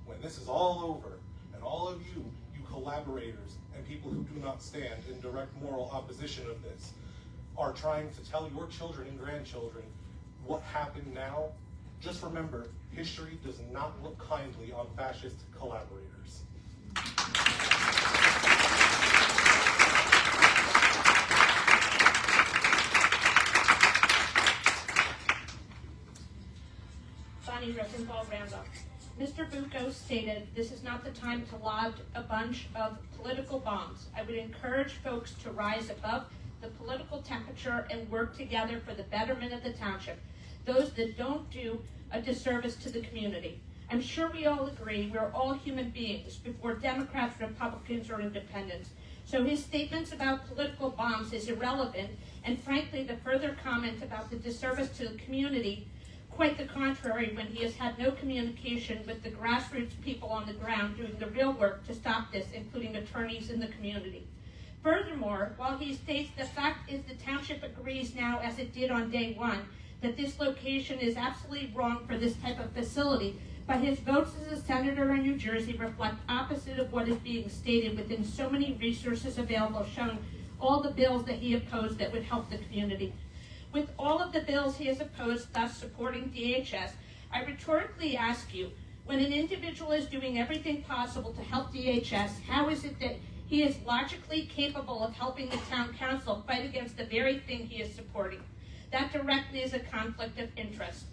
when this is all over, and all of you collaborators and people who do not stand in direct moral opposition of this, are trying to tell your children and grandchildren what happened now, just remember, history does not look kindly on fascist collaborators. Bonnie Rosenthal Randolph. Mr. Bucco stated, this is not the time to lob a bunch of political bombs. I would encourage folks to rise above the political temperature and work together for the betterment of the township. Those that don't do a disservice to the community. I'm sure we all agree we're all human beings before Democrats, Republicans, or independents. So his statements about political bombs is irrelevant, and frankly, the further comment about the disservice to the community, quite the contrary, when he has had no communication with the grassroots people on the ground doing the real work to stop this, including attorneys in the community. Furthermore, while he states the fact is the township agrees now, as it did on day one, that this location is absolutely wrong for this type of facility, but his votes as a senator in New Jersey reflect opposite of what is being stated within so many resources available, showing all the bills that he opposed that would help the community. With all of the bills he has opposed, thus supporting DHS, I rhetorically ask you, when an individual is doing everything possible to help DHS, how is it that he is logically capable of helping the town council fight against the very thing he is supporting? That directly is a conflict of interest.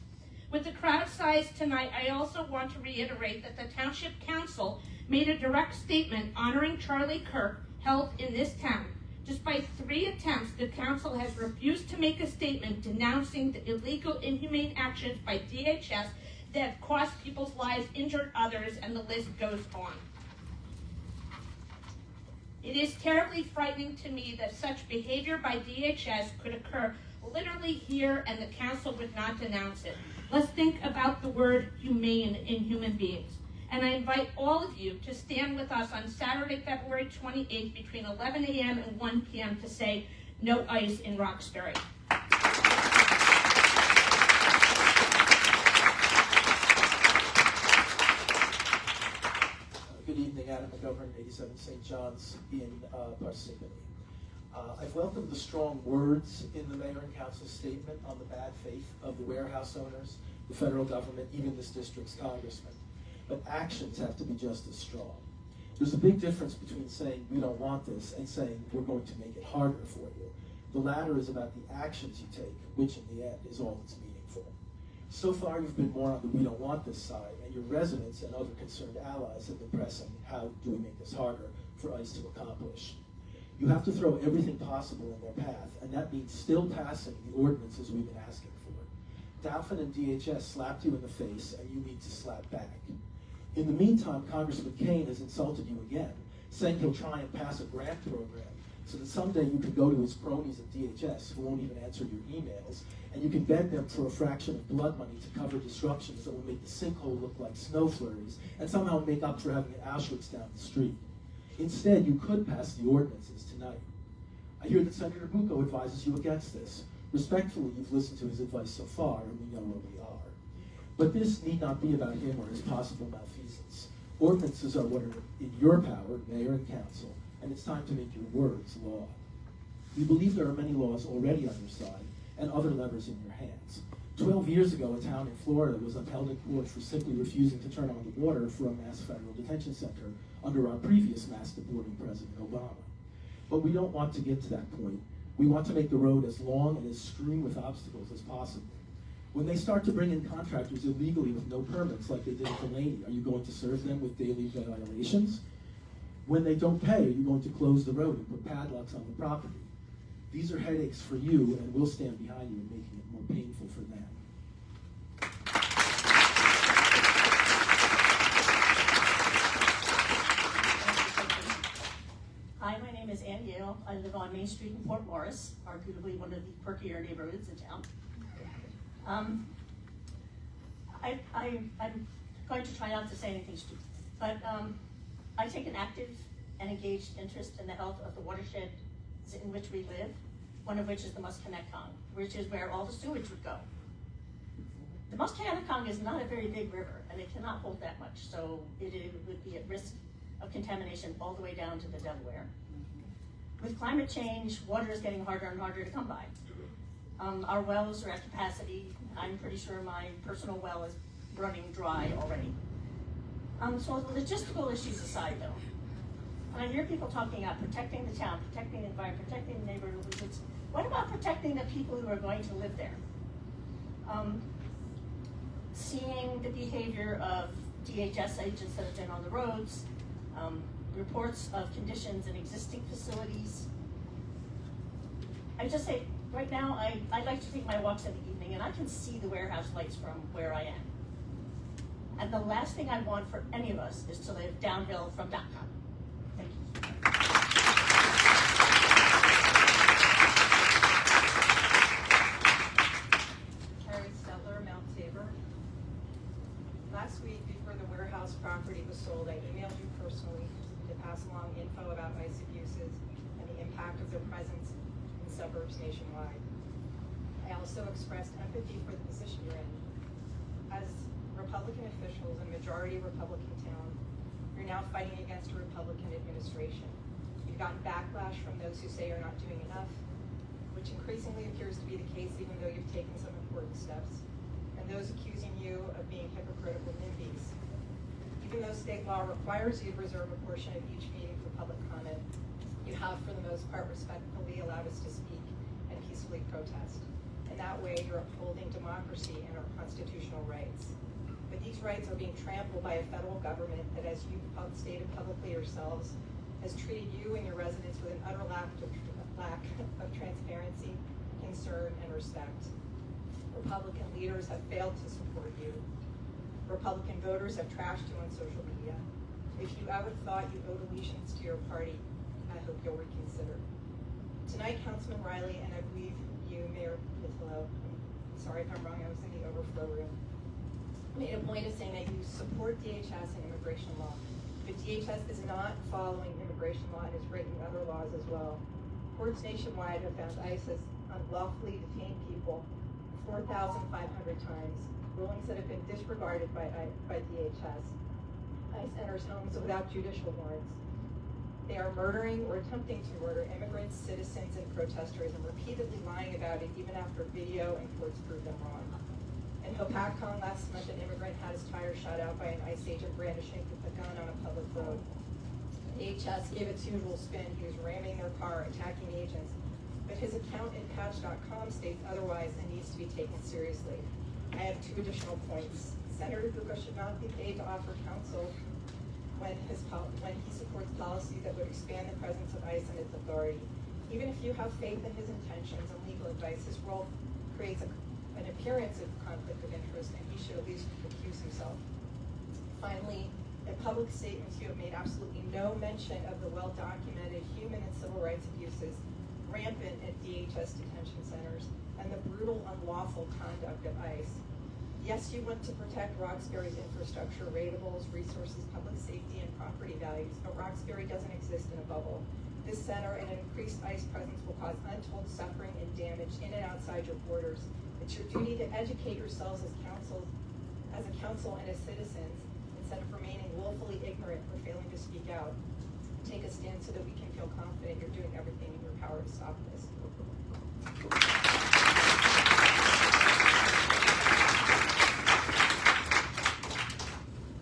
With the crowd size tonight, I also want to reiterate that the Township Council made a direct statement honoring Charlie Kirk held in this town. Despite 3 attempts, the council has refused to make a statement denouncing the illegal, inhumane actions by DHS that have cost people's lives, injured others, and the list goes on. It is terribly frightening to me that such behavior by DHS could occur literally here and the council would not denounce it. Let's think about the word humane in human beings. And I invite all of you to stand with us on Saturday, February 28th between 11 a.m. and 1 p.m. to say no ICE in Roxbury. Good evening, Adam McGovern, 87 St. John's in Parsippany. I've welcomed the strong words in the mayor and council statement on the bad faith of the warehouse owners, the federal government, even this district's congressman. But actions have to be just as strong. There's a big difference between saying we don't want this and saying we're going to make it harder for you. The latter is about the actions you take, which in the end is all that's meaningful. So far, you've been more on the we don't want this side, and your residents and other concerned allies have been pressing, how do we make this harder for ICE to accomplish? You have to throw everything possible in their path, and that means still passing the ordinances we've been asking for. Dalphin and DHS slapped you in the face, and you need to slap back. In the meantime, Congressman Kane has insulted you again, saying he'll try and pass a grant program so that someday you can go to his cronies at DHS who won't even answer your emails, and you can beg them for a fraction of blood money to cover disruptions that will make the sinkhole look like snow flurries and somehow make up for having an Auschwitz down the street. Instead, you could pass the ordinances tonight. I hear that Senator Bucco advises you against this. Respectfully, you've listened to his advice so far, and we know where we are. But this need not be about him or his possible malfeasance. Ordinances are what are in your power, mayor and council, and it's time to make your words law. We believe there are many laws already on your side and other levers in your hands. 12 years ago, a town in Florida was upheld in court for simply refusing to turn on the water for a mass federal detention center under our previous mass deporting President Obama. But we don't want to get to that point. We want to make the road as long and as strewn with obstacles as possible. When they start to bring in contractors illegally with no permits like they did at Delaney, are you going to serve them with daily violations? When they don't pay, are you going to close the road and put padlocks on the property? These are headaches for you, and we'll stand behind you in making it more painful for them. Hi, my name is Ann Yale. I live on Main Street in Fort Morris, arguably one of the perkier neighborhoods in town. I'm going to try not to say anything stupid, but I take an active and engaged interest in the health of the watershed in which we live, one of which is the Musconetcong, which is where all the sewage would go. The Musconetcong is not a very big river, and it cannot hold that much, so it would be at risk of contamination all the way down to the Delaware. With climate change, water is getting harder and harder to come by. Our wells are at capacity. I'm pretty sure my personal well is running dry already. So the logistical issues aside though, when I hear people talking about protecting the town, protecting the environment, protecting the neighborhoods, what about protecting the people who are going to live there? Seeing the behavior of DHS agents that have been on the roads, reports of conditions in existing facilities. I just say, right now, I like to take my walks in the evening and I can see the warehouse lights from where I am. And the last thing I want for any of us is to live downhill from downtown. Thank you. Carrie Stetler, Mount Tabor. Last week, before the warehouse property was sold, I emailed you personally to pass along info about ICE abuses and the impact of their presence in suburbs nationwide. I also expressed empathy for the position you're in. As Republican officials in a majority Republican town, you're now fighting against a Republican administration. You've gotten backlash from those who say you're not doing enough, which increasingly appears to be the case even though you've taken some important steps, and those accusing you of being hypocritical NIMBYs. Even though state law requires you to reserve a portion of each meeting for public comment, you have for the most part respectfully allowed us to speak and peacefully protest. In that way, you're upholding democracy and our constitutional rights. But these rights are being trampled by a federal government that, as you've stated publicly yourselves, has treated you and your residents with an utter lack of transparency, concern, and respect. Republican leaders have failed to support you. Republican voters have trashed you on social media. If you ever thought you owed allegiance to your party, I hope you'll reconsider. Tonight, Councilman Riley, and I believe you, Mayor Pittillo, I'm sorry if I'm wrong, I was in the overflow room, made a point of saying that you support DHS and immigration law, but DHS is not following immigration law and has written other laws as well. Courts nationwide have found ICE has unlawfully detained people 4,500 times, rulings that have been disregarded by DHS. ICE enters homes without judicial warrants. They are murdering or attempting to murder immigrants, citizens, and protesters, and repeatedly lying about it even after video and courts prove them wrong. In Hopatcong last month, an immigrant had his tire shot out by an ICE agent brandishing a gun on a public road. DHS gave its usual spin. He was ramming their car, attacking agents. But his account in patch.com states otherwise and needs to be taken seriously. I have 2 additional points. Senator Bucco should not be paid to offer counsel when he supports policies that would expand the presence of ICE and its authority. Even if you have faith in his intentions and legal advice, his role creates an appearance of conflict of interest, and he should at least recuse himself. Finally, in public statements, you have made absolutely no mention of the well-documented human and civil rights abuses rampant at DHS detention centers and the brutal, unlawful conduct of ICE. Yes, you want to protect Roxbury's infrastructure, ratables, resources, public safety, and property values, but Roxbury doesn't exist in a bubble. This center and an increased ICE presence will cause untold suffering and damage in and outside your borders. It's your duty to educate yourselves as a council and as citizens, instead of remaining willfully ignorant or failing to speak out. Take a stand so that we can feel confident you're doing everything in your power to stop this.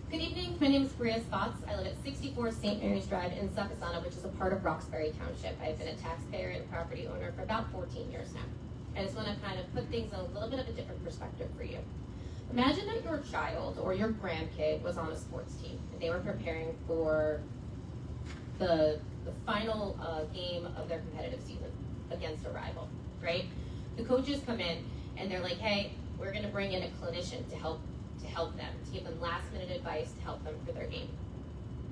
Good evening, my name is Maria Spots. I live at 64 St. Mary's Drive in Succossana, which is a part of Roxbury Township. I've been a taxpayer and property owner for about 14 years now. I just want to kind of put things in a little bit of a different perspective for you. Imagine that your child or your grandkid was on a sports team and they were preparing for the final game of their competitive season against a rival, right? The coaches come in and they're like, hey, we're going to bring in a clinician to help them, to give them last minute advice to help them for their game.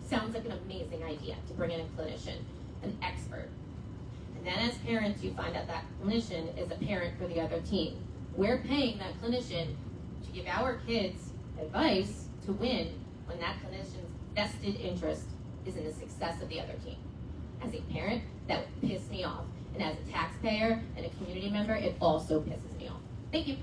Sounds like an amazing idea to bring in a clinician, an expert. And then as parents, you find out that clinician is a parent for the other team. We're paying that clinician to give our kids advice to win when that clinician's vested interest is in the success of the other team. As a parent, that would piss me off. And as a taxpayer and a community member, it also pisses me off. Thank you.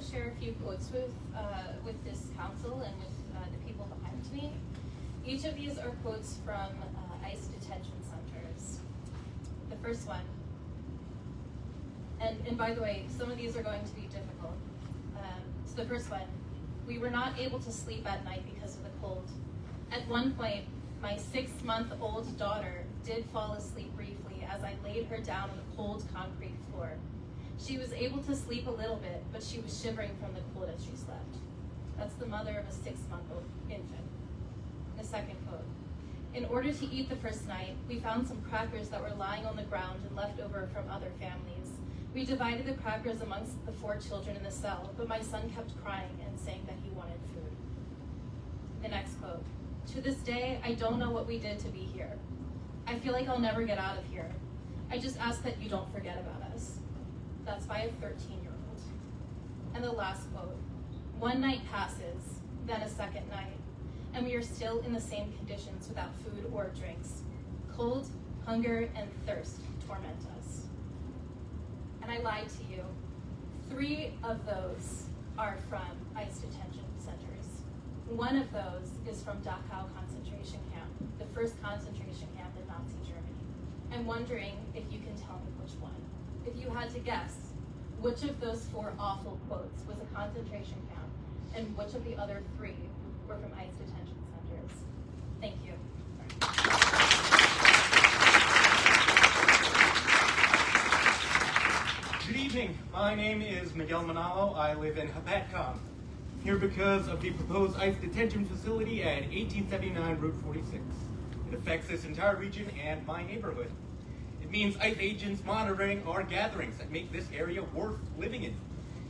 Share a few quotes with this council and with the people behind me. Each of these are quotes from ICE detention centers. The first one, and by the way, some of these are going to be difficult. So the first one, we were not able to sleep at night because of the cold. At one point, my 6-month-old daughter did fall asleep briefly as I laid her down on the cold concrete floor. She was able to sleep a little bit, but she was shivering from the cold as she slept. That's the mother of a 6-month-old infant. The second quote. In order to eat the first night, we found some crackers that were lying on the ground and left over from other families. We divided the crackers amongst the 4 children in the cell, but my son kept crying and saying that he wanted food. The next quote. To this day, I don't know what we did to be here. I feel like I'll never get out of here. I just ask that you don't forget about us. That's by a 13-year-old. And the last quote, one night passes, then a second night, and we are still in the same conditions without food or drinks. Cold, hunger, and thirst torment us. And I lied to you. 3 of those are from ICE detention centers. One of those is from Dachau concentration camp, the first concentration camp in Nazi Germany. I'm wondering if you can tell me which one. If you had to guess, which of those 4 awful quotes was a concentration camp, and which of the other 3 were from ICE detention centers? Thank you. Good evening. My name is Miguel Manalo. I live in Hapatcom. Here because of the proposed ICE detention facility at 1879 Route 46. It affects this entire region and my neighborhood. It means ICE agents monitoring our gatherings that make this area worth living in.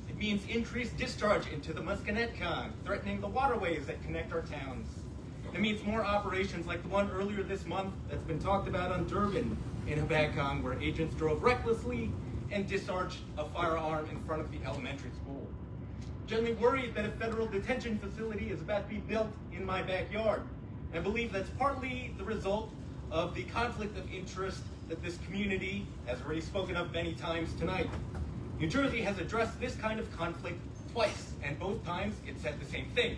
It means increased discharge into the Musconetcong, threatening the waterways that connect our towns. It means more operations like the one earlier this month that's been talked about on Durban in Hapatcong, where agents drove recklessly and discharged a firearm in front of the elementary school. Generally worried that a federal detention facility is about to be built in my backyard. And I believe that's partly the result of the conflict of interest that this community has already spoken of many times tonight. New Jersey has addressed this kind of conflict twice, and both times it said the same thing.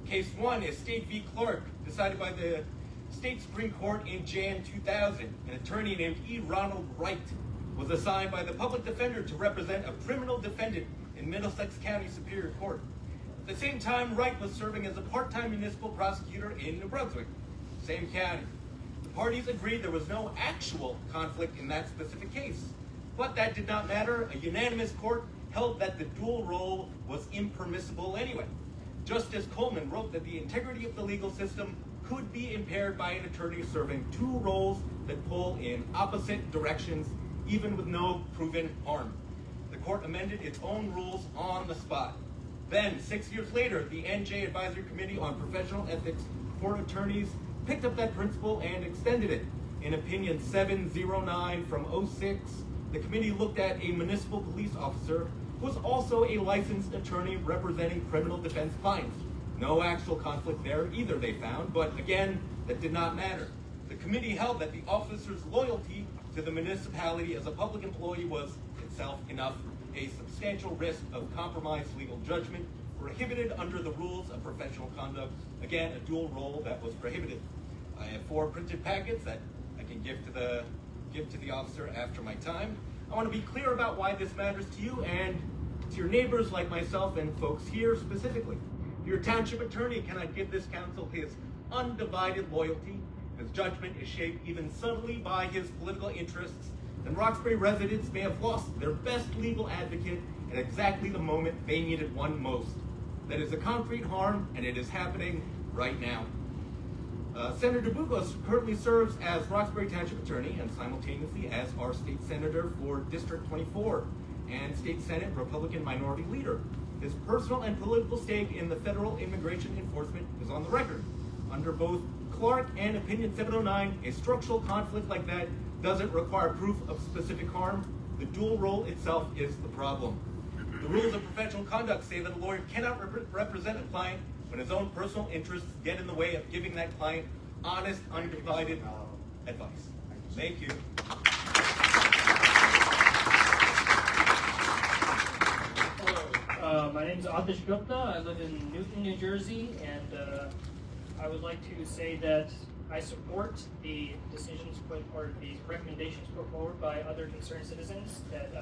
Case 1 is State v. Clark, decided by the State Supreme Court in Jan 2000. An attorney named E. Ronald Wright was assigned by the public defender to represent a criminal defendant in Middlesex County Superior Court. At the same time, Wright was serving as a part-time municipal prosecutor in New Brunswick. same county. The parties agreed there was no actual conflict in that specific case, but that did not matter. A unanimous court held that the dual role was impermissible anyway. Justice Coleman wrote that the integrity of the legal system could be impaired by an attorney serving two roles that pull in opposite directions, even with no proven harm. The court amended its own rules on the spot. Then, 6 years later, the NJ Advisory Committee on Professional Ethics for Attorneys picked up that principle and extended it. In opinion 709 from 06, the committee looked at a municipal police officer who was also a licensed attorney representing criminal defense clients. No actual conflict there either, they found, but again, that did not matter. The committee held that the officer's loyalty to the municipality as a public employee was itself enough, a substantial risk of compromised legal judgment, prohibited under the rules of professional conduct. Again, a dual role that was prohibited. I have 4 printed packets that I can give to the officer after my time. I want to be clear about why this matters to you and to your neighbors like myself and folks here specifically. Your township attorney cannot give this council his undivided loyalty. His judgment is shaped even subtly by his political interests, and Roxbury residents may have lost their best legal advocate at exactly the moment they needed one most. That is a concrete harm, and it is happening right now. Senator Bugos currently serves as Roxbury Township Attorney and simultaneously as our state senator for District 24 and State Senate Republican Minority Leader. His personal and political stake in the federal immigration enforcement is on the record. Under both Clark and Opinion 709, a structural conflict like that doesn't require proof of specific harm. The dual role itself is the problem. The rules of professional conduct say that a lawyer cannot represent a client when his own personal interests get in the way of giving that client honest, undivided advice. Thank you. Hello, my name is Atish Gupta. I live in Newton, New Jersey, and I would like to say that I support the decisions or the recommendations put forward by other concerned citizens that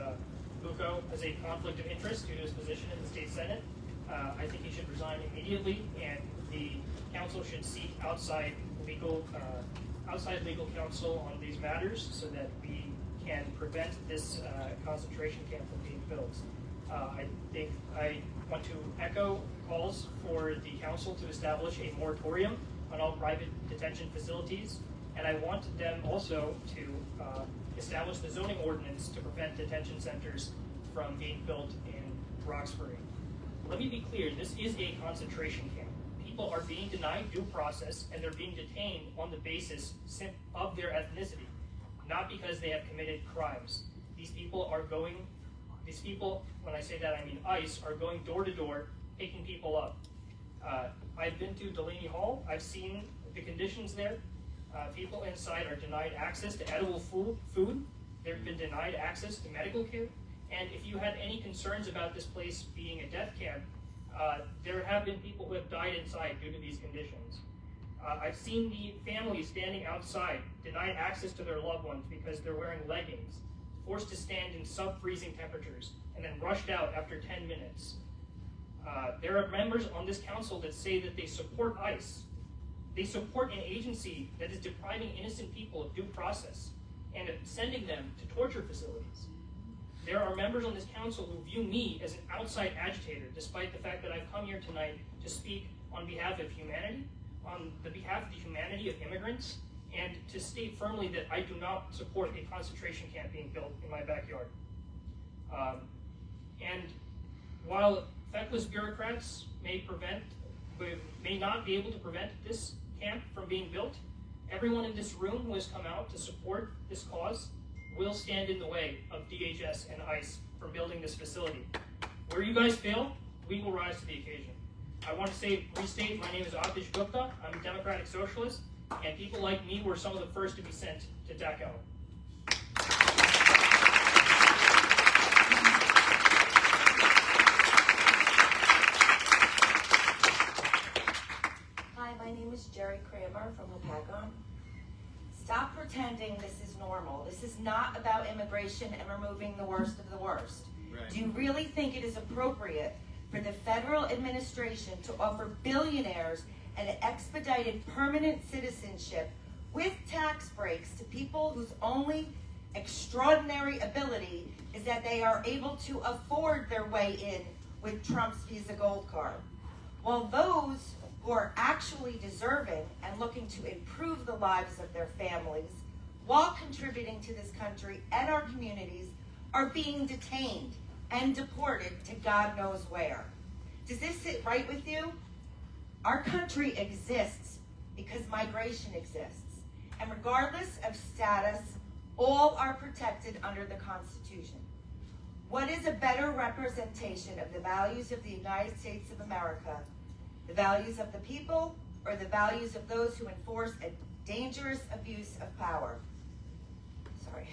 Bucco has a conflict of interest due to his position in the state senate. I think he should resign immediately, and the council should seek outside legal counsel on these matters so that we can prevent this concentration camp from being built. I think I want to echo calls for the council to establish a moratorium on all private detention facilities, and I want them also to establish the zoning ordinance to prevent detention centers from being built in Roxbury. Let me be clear, this is a concentration camp. People are being denied due process, and they're being detained on the basis of their ethnicity, not because they have committed crimes. These people, when I say that I mean ICE, are going door to door, picking people up. I've been to Delaney Hall. I've seen the conditions there. People inside are denied access to edible food. They've been denied access to medical care. And if you had any concerns about this place being a death camp, there have been people who have died inside due to these conditions. I've seen the families standing outside, denied access to their loved ones because they're wearing leggings, forced to stand in sub-freezing temperatures, and then rushed out after 10 minutes. There are members on this council that say that they support ICE. They support an agency that is depriving innocent people of due process and sending them to torture facilities. There are members on this council who view me as an outside agitator, despite the fact that I've come here tonight to speak on behalf of humanity, on the behalf of the humanity of immigrants, and to state firmly that I do not support a concentration camp being built in my backyard. And while feckless bureaucrats may not be able to prevent this camp from being built, everyone in this room who has come out to support this cause will stand in the way of DHS and ICE from building this facility. Where you guys fail, we will rise to the occasion. I want to restate, my name is Atish Gupta. I'm a Democratic Socialist, and people like me were some of the first to be sent to Dachau. Hi, my name is Jerry Kramer from Wapagon. Stop pretending this is normal. This is not about immigration and removing the worst of the worst. Right. Do you really think it is appropriate for the federal administration to offer billionaires and expedited permanent citizenship with tax breaks to people whose only extraordinary ability is that they are able to afford their way in with Trump's Visa Gold Card. While those who are actually deserving and looking to improve the lives of their families while contributing to this country and our communities are being detained and deported to God knows where. Does this sit right with you? Our country exists because migration exists. And regardless of status, all are protected under the Constitution. What is a better representation of the values of the United States of America, the values of the people, or the values of those who enforce a dangerous abuse of power? Sorry.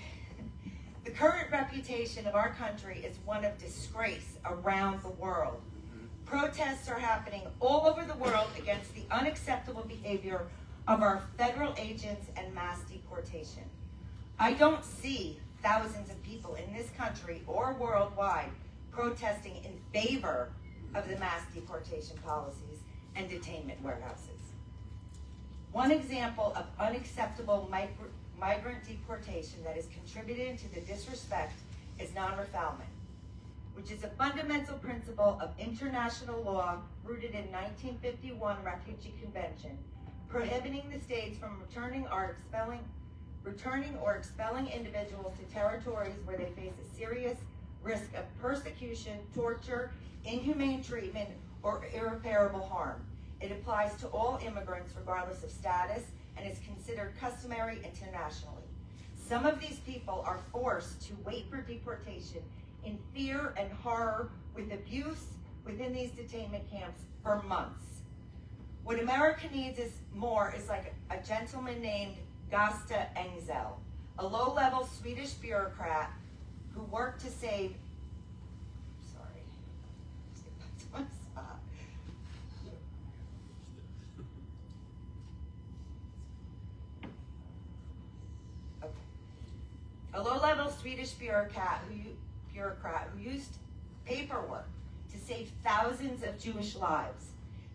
The current reputation of our country is one of disgrace around the world. Protests are happening all over the world against the unacceptable behavior of our federal agents and mass deportation. I don't see thousands of people in this country or worldwide protesting in favor of the mass deportation policies and detainment warehouses. One example of unacceptable migrant deportation that is contributing to the disrespect is non-refoulement, which is a fundamental principle of international law rooted in 1951 Refugee Convention, prohibiting the states from returning or expelling individuals to territories where they face a serious risk of persecution, torture, inhumane treatment, or irreparable harm. It applies to all immigrants regardless of status and is considered customary internationally. Some of these people are forced to wait for deportation in fear and horror with abuse within these detainment camps for months. What America needs is like a gentleman named Gösta Engzel, a low-level Swedish bureaucrat who worked to save, let's get back to my spot. Okay. A low-level Swedish bureaucrat who used paperwork to save thousands of Jewish lives.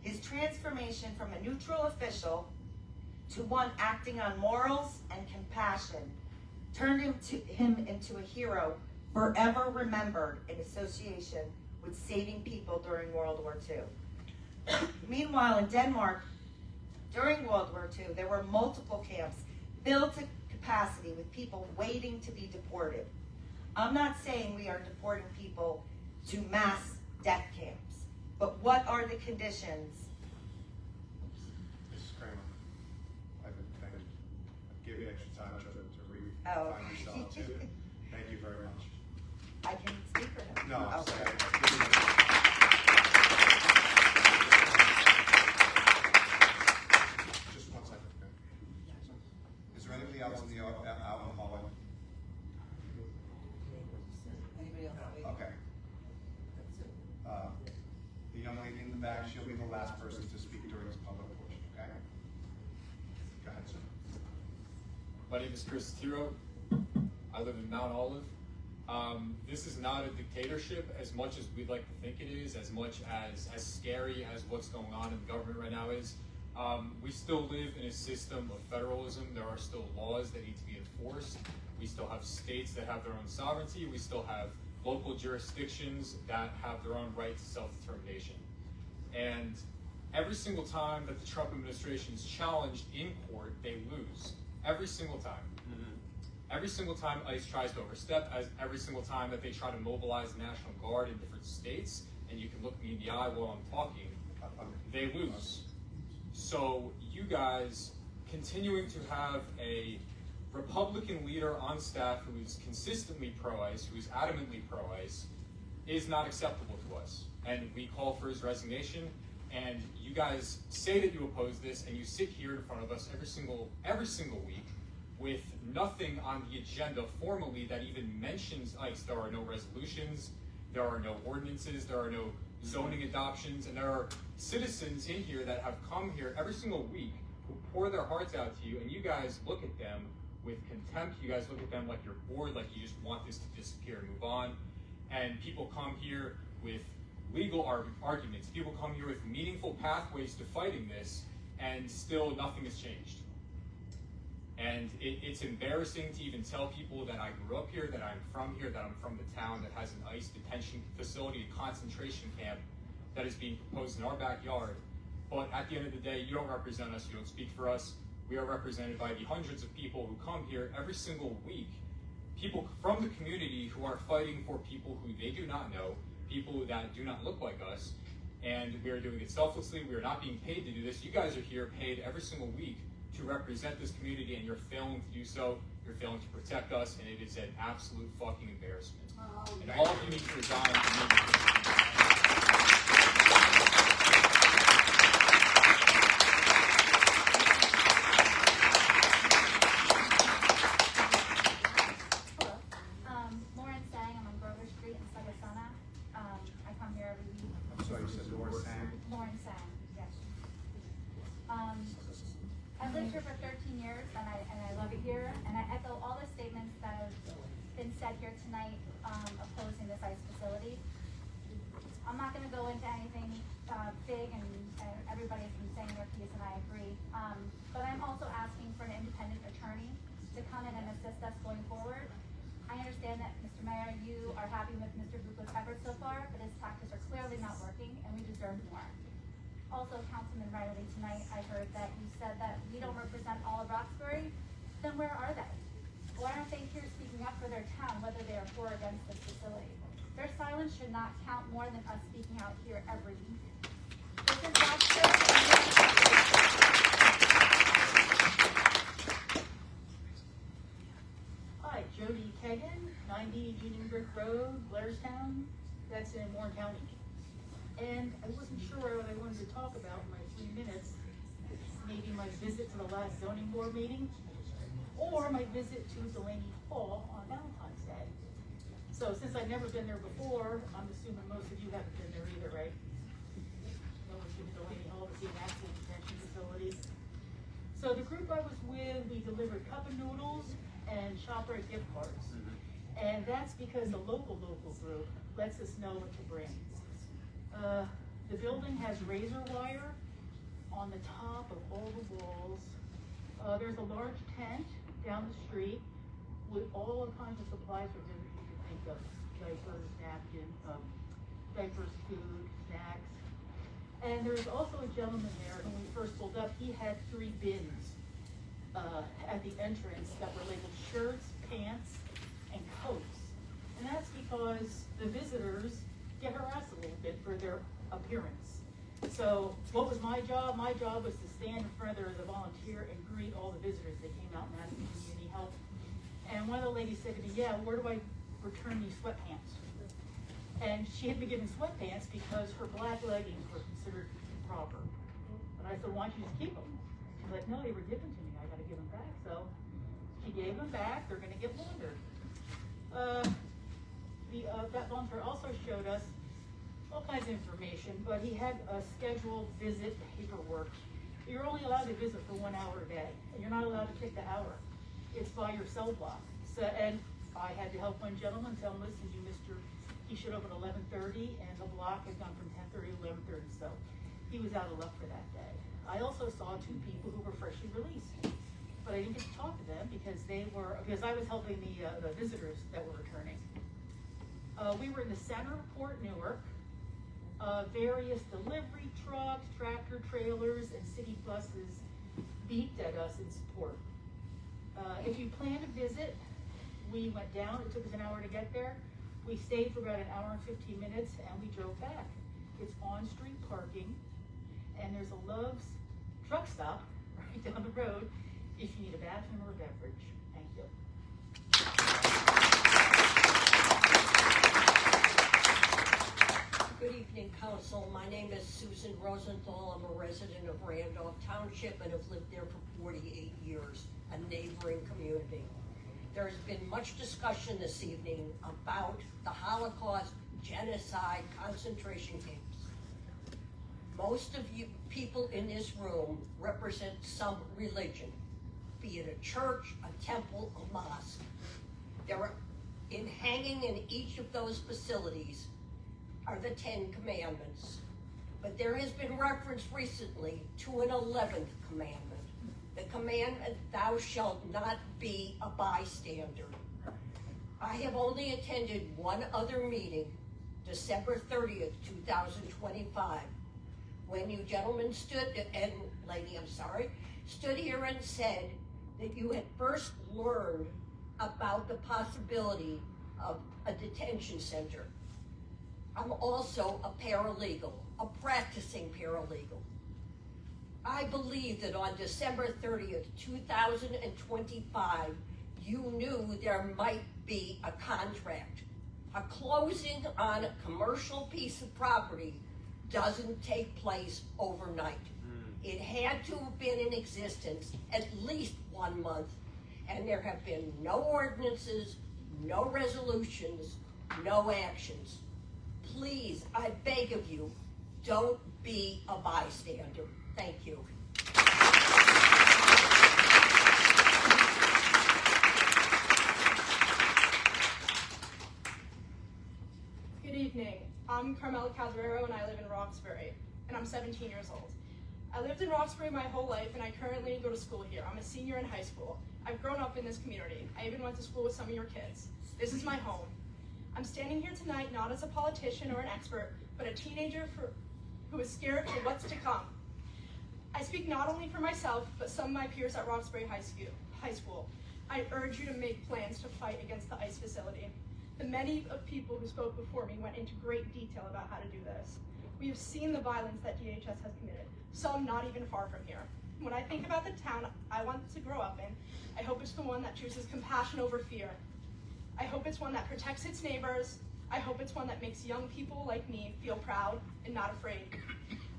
His transformation from a neutral official to one acting on morals and compassion turned him into a hero forever remembered in association with saving people during World War II. Meanwhile, in Denmark, during World War II, there were multiple camps filled to capacity with people waiting to be deported. I'm not saying we are deporting people to mass death camps, but what are the conditions? Mrs. Kramer, I've been thinking, give you extra time to read, Oh. find yourself too. Thank you very much. I can speak or no? No, I'm Okay. sorry. Just 1 second, okay? Is there anybody else in the out in the hallway? Anybody else? Okay. The young lady in the back, she'll be the last person to speak during this public portion, okay? Go ahead, sir. My name is Chris Tiro. I live in Mount Olive. This is not a dictatorship as much as we'd like to think it is, as much as scary as what's going on in the government right now is. We still live in a system of federalism. There are still laws that need to be enforced. We still have states that have their own sovereignty. We still have local jurisdictions that have their own right to self-determination. And every single time that the Trump administration is challenged in court, they lose. Every single time. Every single time ICE tries to overstep, every single time that they try to mobilize the National Guard in different states, and you can look me in the eye while I'm talking, they lose. So you guys continuing to have a Republican leader on staff who is consistently pro-ICE, who is adamantly pro-ICE, is not acceptable to us. And we call for his resignation, and you guys say that you oppose this, and you sit here in front of us every single week with nothing on the agenda formally that even mentions ICE. There are no resolutions, there are no ordinances, there are no zoning adoptions, and there are citizens in here that have come here every single week who pour their hearts out to you, and you guys look at them with contempt. You guys look at them like you're bored, like you just want this to disappear and move on. And people come here with legal arguments. People come here with meaningful pathways to fighting this, and still nothing has changed. And it's embarrassing to even tell people that I grew up here, that I'm from here, that I'm from the town that has an ICE detention facility, a concentration camp that is being proposed in our backyard. But at the end of the day, you don't represent us, you don't speak for us. We are represented by the hundreds of people who come here every single week. People from the community who are fighting for people who they do not know, people that do not look like us. And we are doing it selflessly. We are not being paid to do this. You guys are here paid every single week to represent this community, and you're failing to do so. You're failing to protect us, and it is an absolute fucking embarrassment. And all of you need to resign immediately. Lauren Sang, I'm on Grover Street in Sarasota. I come here every week. I'm sorry, you said Laura Sang? Lauren Sang, yes. I've lived here for 13 years and I love it here, and I echo all the statements that have been said here tonight opposing this ICE facility. I'm not going to go into anything big, and everybody's been saying their piece, and I agree. But I'm also asking for an independent attorney to come in and assist us going forward. I understand that, Mr. Mayor, you are happy with Mr. Bucco's efforts so far, but his tactics are clearly not working, and we deserve more. Also, Councilman Riley, tonight I heard that you said that we don't represent all of Roxbury. Then where are they? Why aren't they here speaking up for their town, whether they are for or against this facility? Their silence should not count more than us speaking out here every week. This is Roxbury. Hi, Jody Kagan, 90 Union Brick Road, Blairstown. That's in Warren County. And I wasn't sure what I wanted to talk about in my 3 minutes. Maybe my visit to the last zoning board meeting, or my visit to Delaney Hall on Valentine's Day. So since I've never been there before, I'm assuming most of you haven't been there either, right? No one's been to Delaney Hall to see an actual detention facility. So the group I was with, we delivered cup of noodles and ShopRite gift cards. And that's because the local group lets us know what to bring. The building has razor wire on the top of all the walls. There's a large tent down the street with all kinds of supplies for visitors you can think of. Diapers, napkins, diapers, food, snacks. And there's also a gentleman there, when we first pulled up, he had 3 bins at the entrance that were labeled shirts, pants, and coats. And that's because the visitors get harassed a little bit for their appearance. So what was my job? My job was to stand in front of there as a volunteer and greet all the visitors that came out and asked me if they need help. And one of the ladies said to me, yeah, where do I return these sweatpants? And she had been given sweatpants because her black leggings were considered proper. And I said, why don't you just keep them? She's like, no, they were given to me. I got to give them back. So she gave them back. They're going to get laundered. That volunteer also showed us all kinds of information, but he had a scheduled visit paperwork. You're only allowed to visit for 1 hour a day, and you're not allowed to pick the hour. It's by your cell block. So, and I had to help one gentleman tell him, listen, he should open 11:30, and the block has gone from 10:30 to 11:30, so he was out of luck for that day. I also saw 2 people who were freshly released, but I didn't get to talk to them because I was helping the visitors that were returning. We were in the center of Port Newark. Various delivery trucks, tractor trailers, and city buses beeped at us in support. If you plan to visit, we went down. It took us an hour to get there. We stayed for about an hour and 15 minutes, and we drove back. It's on-street parking, and there's a Love's truck stop right down the road if you need a bathroom or a beverage. Thank you. Good evening, Council. My name is Susan Rosenthal. I'm a resident of Randolph Township and have lived there for 48 years, a neighboring community. There has been much discussion this evening about the Holocaust, genocide, concentration camps. Most of you people in this room represent some religion, be it a church, a temple, a mosque. Hanging in each of those facilities are the 10 Commandments. But there has been reference recently to an 11th commandment. The commandment, thou shalt not be a bystander. I have only attended one other meeting, December 30th, 2025, when you gentlemen stood, and lady, I'm sorry, stood here and said that you had first learned about the possibility of a detention center. I'm also a paralegal, a practicing paralegal. I believe that on December 30th, 2025, you knew there might be a contract. A closing on a commercial piece of property doesn't take place overnight. It had to have been in existence at least 1 month, and there have been no ordinances, no resolutions, no actions. Please, I beg of you, don't be a bystander. Thank you. Good evening. I'm Carmela Calderero and I live in Roxbury, and I'm 17 years old. I lived in Roxbury my whole life and I currently go to school here. I'm a senior in high school. I've grown up in this community. I even went to school with some of your kids. This is my home. I'm standing here tonight not as a politician or an expert, but a teenager who is scared for what's to come. I speak not only for myself, but some of my peers at Roxbury High School. I urge you to make plans to fight against the ICE facility. The many of people who spoke before me went into great detail about how to do this. We have seen the violence that DHS has committed, some not even far from here. When I think about the town I want to grow up in, I hope it's the one that chooses compassion over fear. I hope it's one that protects its neighbors. I hope it's one that makes young people like me feel proud and not afraid.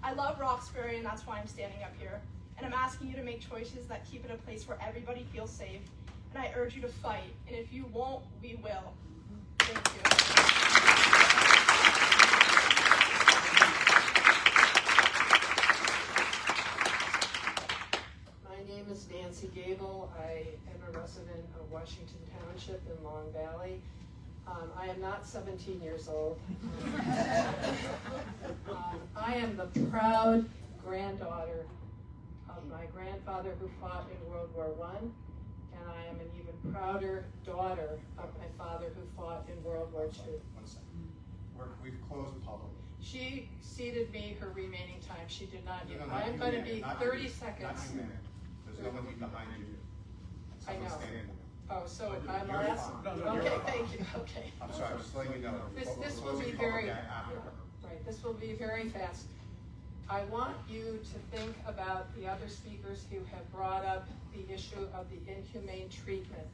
I love Roxbury, and that's why I'm standing up here. And I'm asking you to make choices that keep it a place where everybody feels safe. And I urge you to fight. And if you won't, we will. Thank you. My name is Nancy Gable. I am a resident of Washington Township in Long Valley. I am not 17 years old. I am the proud granddaughter of my grandfather who fought in World War I, and I am an even prouder daughter of my father who fought in World War II. 1 second. We've closed public. She ceded me her remaining time. She did not. No, I'm going to be 30 seconds. Not 2 minutes. There's no one behind you. I know. Someone's standing. Oh, so You're I'm fine. last? No, Okay, you're fine. thank you, okay. I'm sorry, I'm just letting you know. This We're will be closing very, public after. right, this will be very fast. I want you to think about the other speakers who have brought up the issue of the inhumane treatment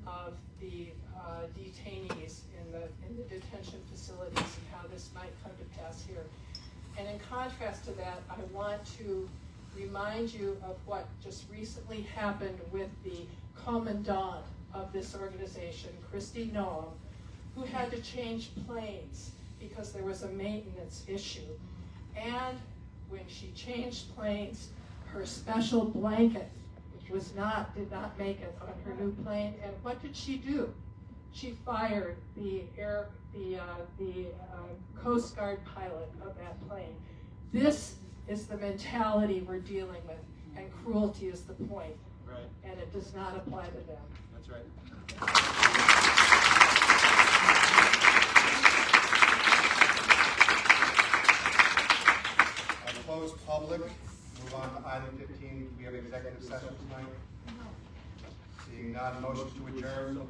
of the detainees in the detention facilities and how this might come to pass here. And in contrast to that, I want to remind you of what just recently happened with the commandant of this organization, Christy Noam, who had to change planes because there was a maintenance issue. And when she changed planes, her special blanket did not make it on her new plane. And what did she do? She fired the Coast Guard pilot of that plane. This is the mentality we're dealing with, and cruelty is the point. Right. And it does not apply to them. That's right. Close public. Move on to item 15. We have executive session tonight. Seeing none, motion to adjourn.